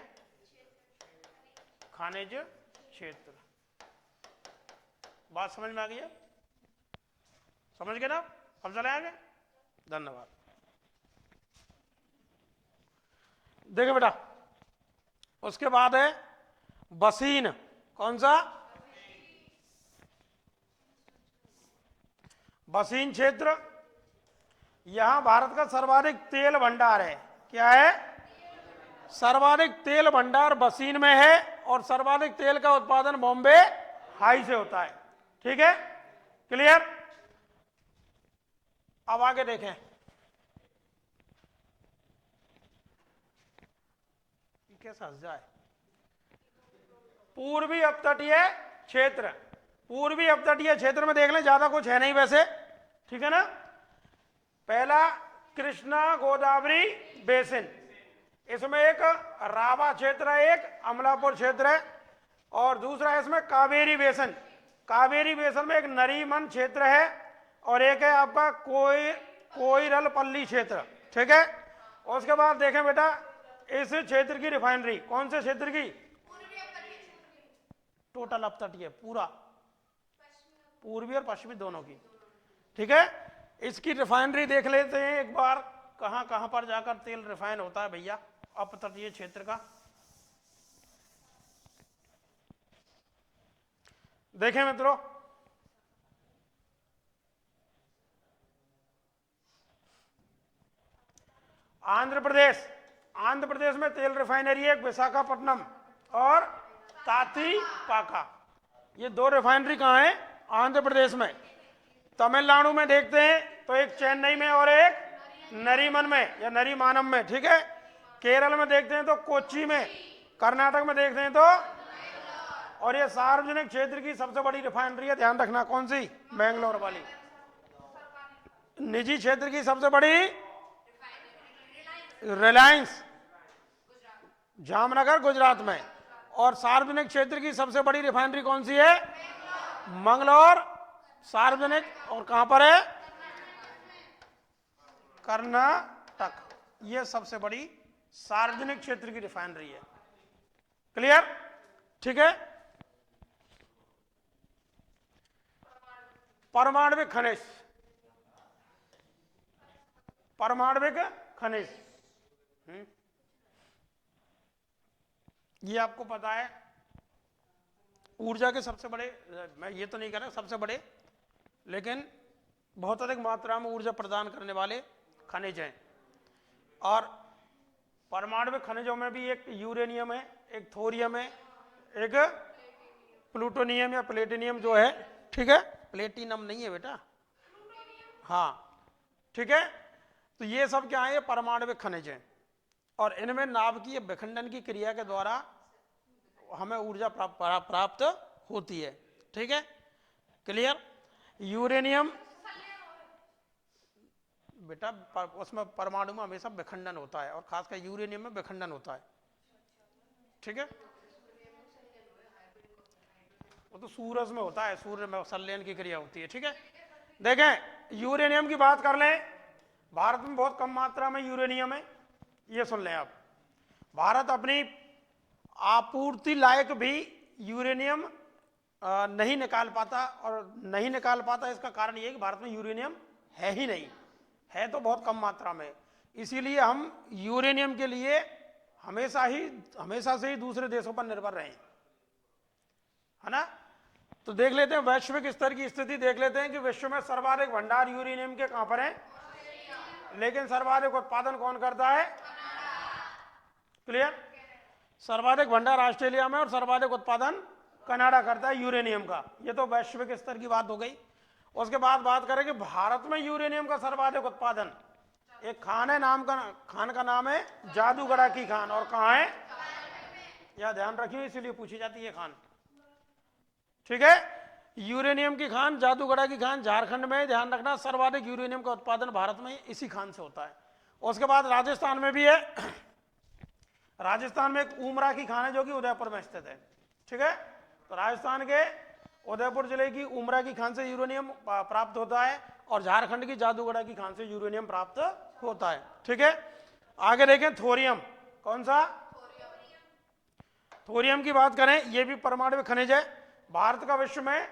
खनिज क्षेत्र। बात समझ में आ गई है, समझ गए ना, अब चले आगे, धन्यवाद। देखिए बेटा, उसके बाद है बसीन, कौन सा, बसीन क्षेत्र, यहां भारत का सर्वाधिक तेल भंडार है। क्या है? सर्वाधिक तेल भंडार बसीन में है और सर्वाधिक तेल का उत्पादन बॉम्बे हाई से होता है। ठीक है, क्लियर? अब आगे देखें, कैसा हंस जाए। पूर्वी अपतटीय क्षेत्र, पूर्वी अपतटीय क्षेत्र में देख लें, ज्यादा कुछ है नहीं वैसे, ठीक है ना। पहला कृष्णा गोदावरी बेसिन, इसमें एक रावा क्षेत्र है, एक अमलापुर क्षेत्र है, और दूसरा है इसमें कावेरी बेसिन। कावेरी बेसिन में एक नरीमन क्षेत्र है और एक है आपका कोइरलपल्ली क्षेत्र। ठीक है, और उसके बाद देखें बेटा इस क्षेत्र की रिफाइनरी, कौन से क्षेत्र की? टोटल अपतटीय, पूरा पूर्वी और पश्चिमी दोनों की। ठीक है, इसकी रिफाइनरी देख लेते हैं एक बार, कहां कहां पर जाकर तेल रिफाइन होता है भैया अपतटीय क्षेत्र का। देखें मित्रों, आंध्र प्रदेश, आंध्र प्रदेश में तेल रिफाइनरी है, विशाखापट्टनम और तातीपाका, ये दो रिफाइनरी कहाँ है? आंध्र प्रदेश में। तमिलनाडु में देखते हैं तो एक चेन्नई में और एक नरीमन में या नरीमानम में। ठीक है, केरल में देखते हैं तो कोच्चि में, कर्नाटक में देखते हैं तो, और ये सार्वजनिक क्षेत्र की सबसे बड़ी रिफाइनरी है, ध्यान रखना, कौन सी? बेंगलोर वाली। निजी क्षेत्र की सबसे बड़ी रिलायंस, जामनगर गुजरात में, और सार्वजनिक क्षेत्र की सबसे बड़ी रिफाइनरी कौन सी है? मंगलौर सार्वजनिक, और कहां पर है? कर्नाटक। ये सबसे बड़ी सार्वजनिक क्षेत्र की रिफाइनरी है। क्लियर? ठीक है, परमाणविक खनिज, परमाणविक खनिज, ये आपको पता है ऊर्जा के सबसे बड़े, मैं ये तो नहीं कह रहा सबसे बड़े, लेकिन बहुत अधिक मात्रा में ऊर्जा प्रदान करने वाले खनिज हैं। और परमाणविक खनिजों में भी एक यूरेनियम है, एक थोरियम है, एक प्लूटोनियम या प्लेटिनियम जो है। ठीक है, प्लेटिनम नहीं है बेटा, हाँ, ठीक है। तो ये सब क्या है? ये परमाणविक खनिज हैं, और इनमें नाभिकीय विखंडन की क्रिया के द्वारा हमें ऊर्जा प्राप्त होती है। ठीक है, क्लियर? यूरेनियम बेटा उसमें परमाणु में हमेशा विखंडन होता है, और खासकर यूरेनियम में विखंडन होता है। ठीक है, वो तो सूरज में होता है, सूर्य में संलयन की क्रिया होती है। ठीक है, देखें यूरेनियम की बात कर लें, भारत में बहुत कम मात्रा में यूरेनियम है, ये सुन लें आप। भारत अपनी आपूर्ति लायक भी यूरेनियम नहीं निकाल पाता, और नहीं निकाल पाता इसका कारण ये कि भारत में यूरेनियम है ही नहीं, है तो बहुत कम मात्रा में। इसीलिए हम यूरेनियम के लिए हमेशा से ही दूसरे देशों पर निर्भर रहे, है ना। तो देख लेते हैं वैश्विक स्तर की स्थिति, देख लेते हैं कि विश्व में सर्वाधिक भंडार यूरेनियम के कहां पर है, लेकिन सर्वाधिक उत्पादन कौन करता है? क्लियर? सर्वाधिक भंडार ऑस्ट्रेलिया में और सर्वाधिक उत्पादन कनाडा करता है यूरेनियम का। ये तो वैश्विक स्तर की बात हो गई। उसके बाद बात करें कि भारत में यूरेनियम का सर्वाधिक उत्पादन, एक खान है, खान का नाम है जादूगढ़ा की खान, और कहां है? यह ध्यान रखिए, इसीलिए पूछी जाती है खान। ठीक है, यूरेनियम की खान, जादूगढ़ा की खान झारखंड में, ध्यान रखना, सर्वाधिक यूरेनियम का उत्पादन भारत में इसी खान से होता है। उसके बाद राजस्थान में भी है, राजस्थान में एक उमरा की खान है जो कि उदयपुर में स्थित है। ठीक है, तो राजस्थान के उदयपुर जिले की उमरा की खान से यूरेनियम प्राप्त होता है, और झारखंड की जादूगढ़ा की खान से यूरेनियम प्राप्त होता है। ठीक है, आगे देखें थोरियम, कौन सा? थोरियम की बात करें, यह भी परमाणविक खनिज है। भारत का विश्व में,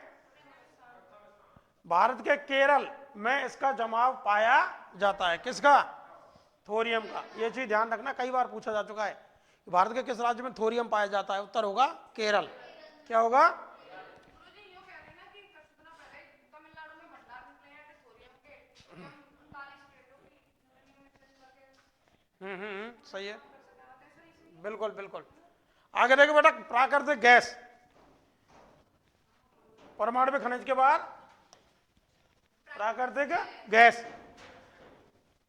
भारत के केरल में इसका जमाव पाया जाता है। किसका? थोरियम का। यह चीज ध्यान रखना, कई बार पूछा जा चुका है भारत के किस राज्य में थोरियम पाया जाता है। उत्तर होगा केरल। क्या होगा? सही है, बिल्कुल बिल्कुल। आगे देखो बेटा, प्राकृतिक गैस, परमाणु खनिज के बाद प्राकृतिक गैस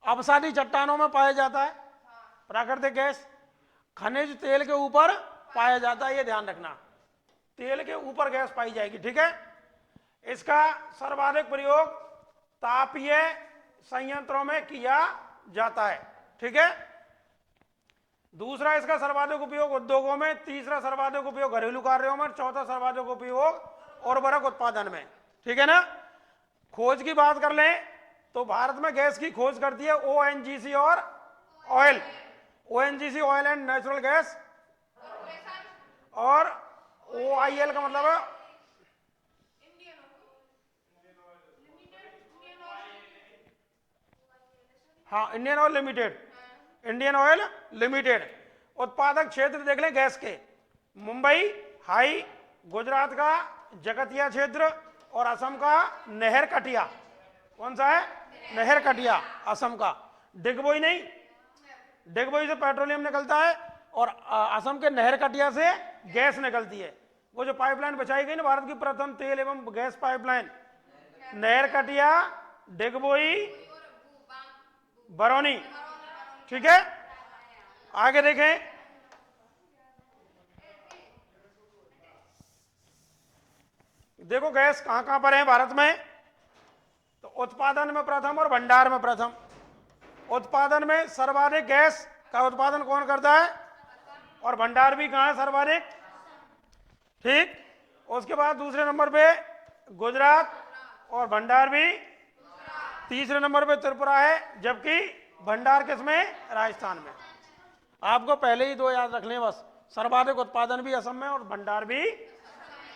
अपसादी चट्टानों में पाया जाता है। प्राकृतिक गैस खनिज तेल के ऊपर पाया जाता है, ये ध्यान रखना, तेल के ऊपर गैस पाई जाएगी, ठीक है। इसका सर्वाधिक प्रयोग तापीय संयंत्रों में किया जाता है, ठीक है। दूसरा, इसका सर्वाधिक उपयोग उद्योगों में, तीसरा सर्वाधिक उपयोग घरेलू कार्यों में, चौथा सर्वाधिक उपयोग उर्वरक उत्पादन में, ठीक है ना। खोज की बात कर लें तो भारत में गैस की खोज करती है ओएनजीसी और oil, ONGC oil and natural gas, और ओआईएल का मतलब है हाँ Indian oil limited, Indian oil limited. उत्पादक क्षेत्र देख लें गैस के, मुंबई हाई, गुजरात का जगतिया क्षेत्र और असम का नहर कटिया। कौन सा है? नहर कटिया, असम का। डिगबोई नहीं, डिगबोई से पेट्रोलियम निकलता है और असम के नहर कटिया से गैस निकलती है। वो जो पाइपलाइन बिछाई गई ना, भारत की प्रथम तेल एवं गैस पाइपलाइन, नहर कटिया, डिगबोई, बरौनी, ठीक है। आगे देखें, देखो गैस कहां कहां पर है भारत में, तो उत्पादन में प्रथम और भंडार में प्रथम। उत्पादन में सर्वाधिक गैस का उत्पादन कौन करता है, और भंडार भी कहां है सर्वाधिक, ठीक। उसके बाद दूसरे नंबर पे गुजरात और भंडार भी, तीसरे नंबर पे त्रिपुरा है, जबकि भंडार किसमें, राजस्थान में। आपको पहले ही दो याद रख लें बस, सर्वाधिक उत्पादन भी असम में और भंडार भी,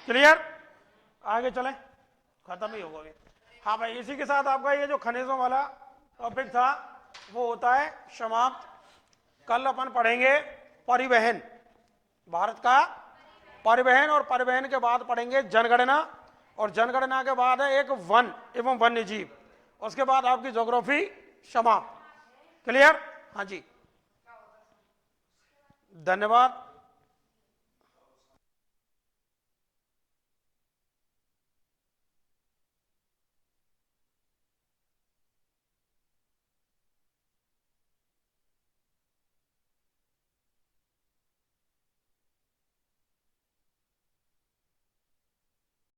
क्लियर। आगे चलें, खत्म ही होगा अभी। हाँ भाई, इसी के साथ आपका ये जो खनिजों वाला टॉपिक था वो होता है समाप्त। कल अपन पढ़ेंगे परिवहन, भारत का परिवहन, और परिवहन के बाद पढ़ेंगे जनगणना, और जनगणना के बाद है एक वन एवं वन्य जीव, उसके बाद आपकी ज्योग्राफी समाप्त, क्लियर। हाँ जी, धन्यवाद।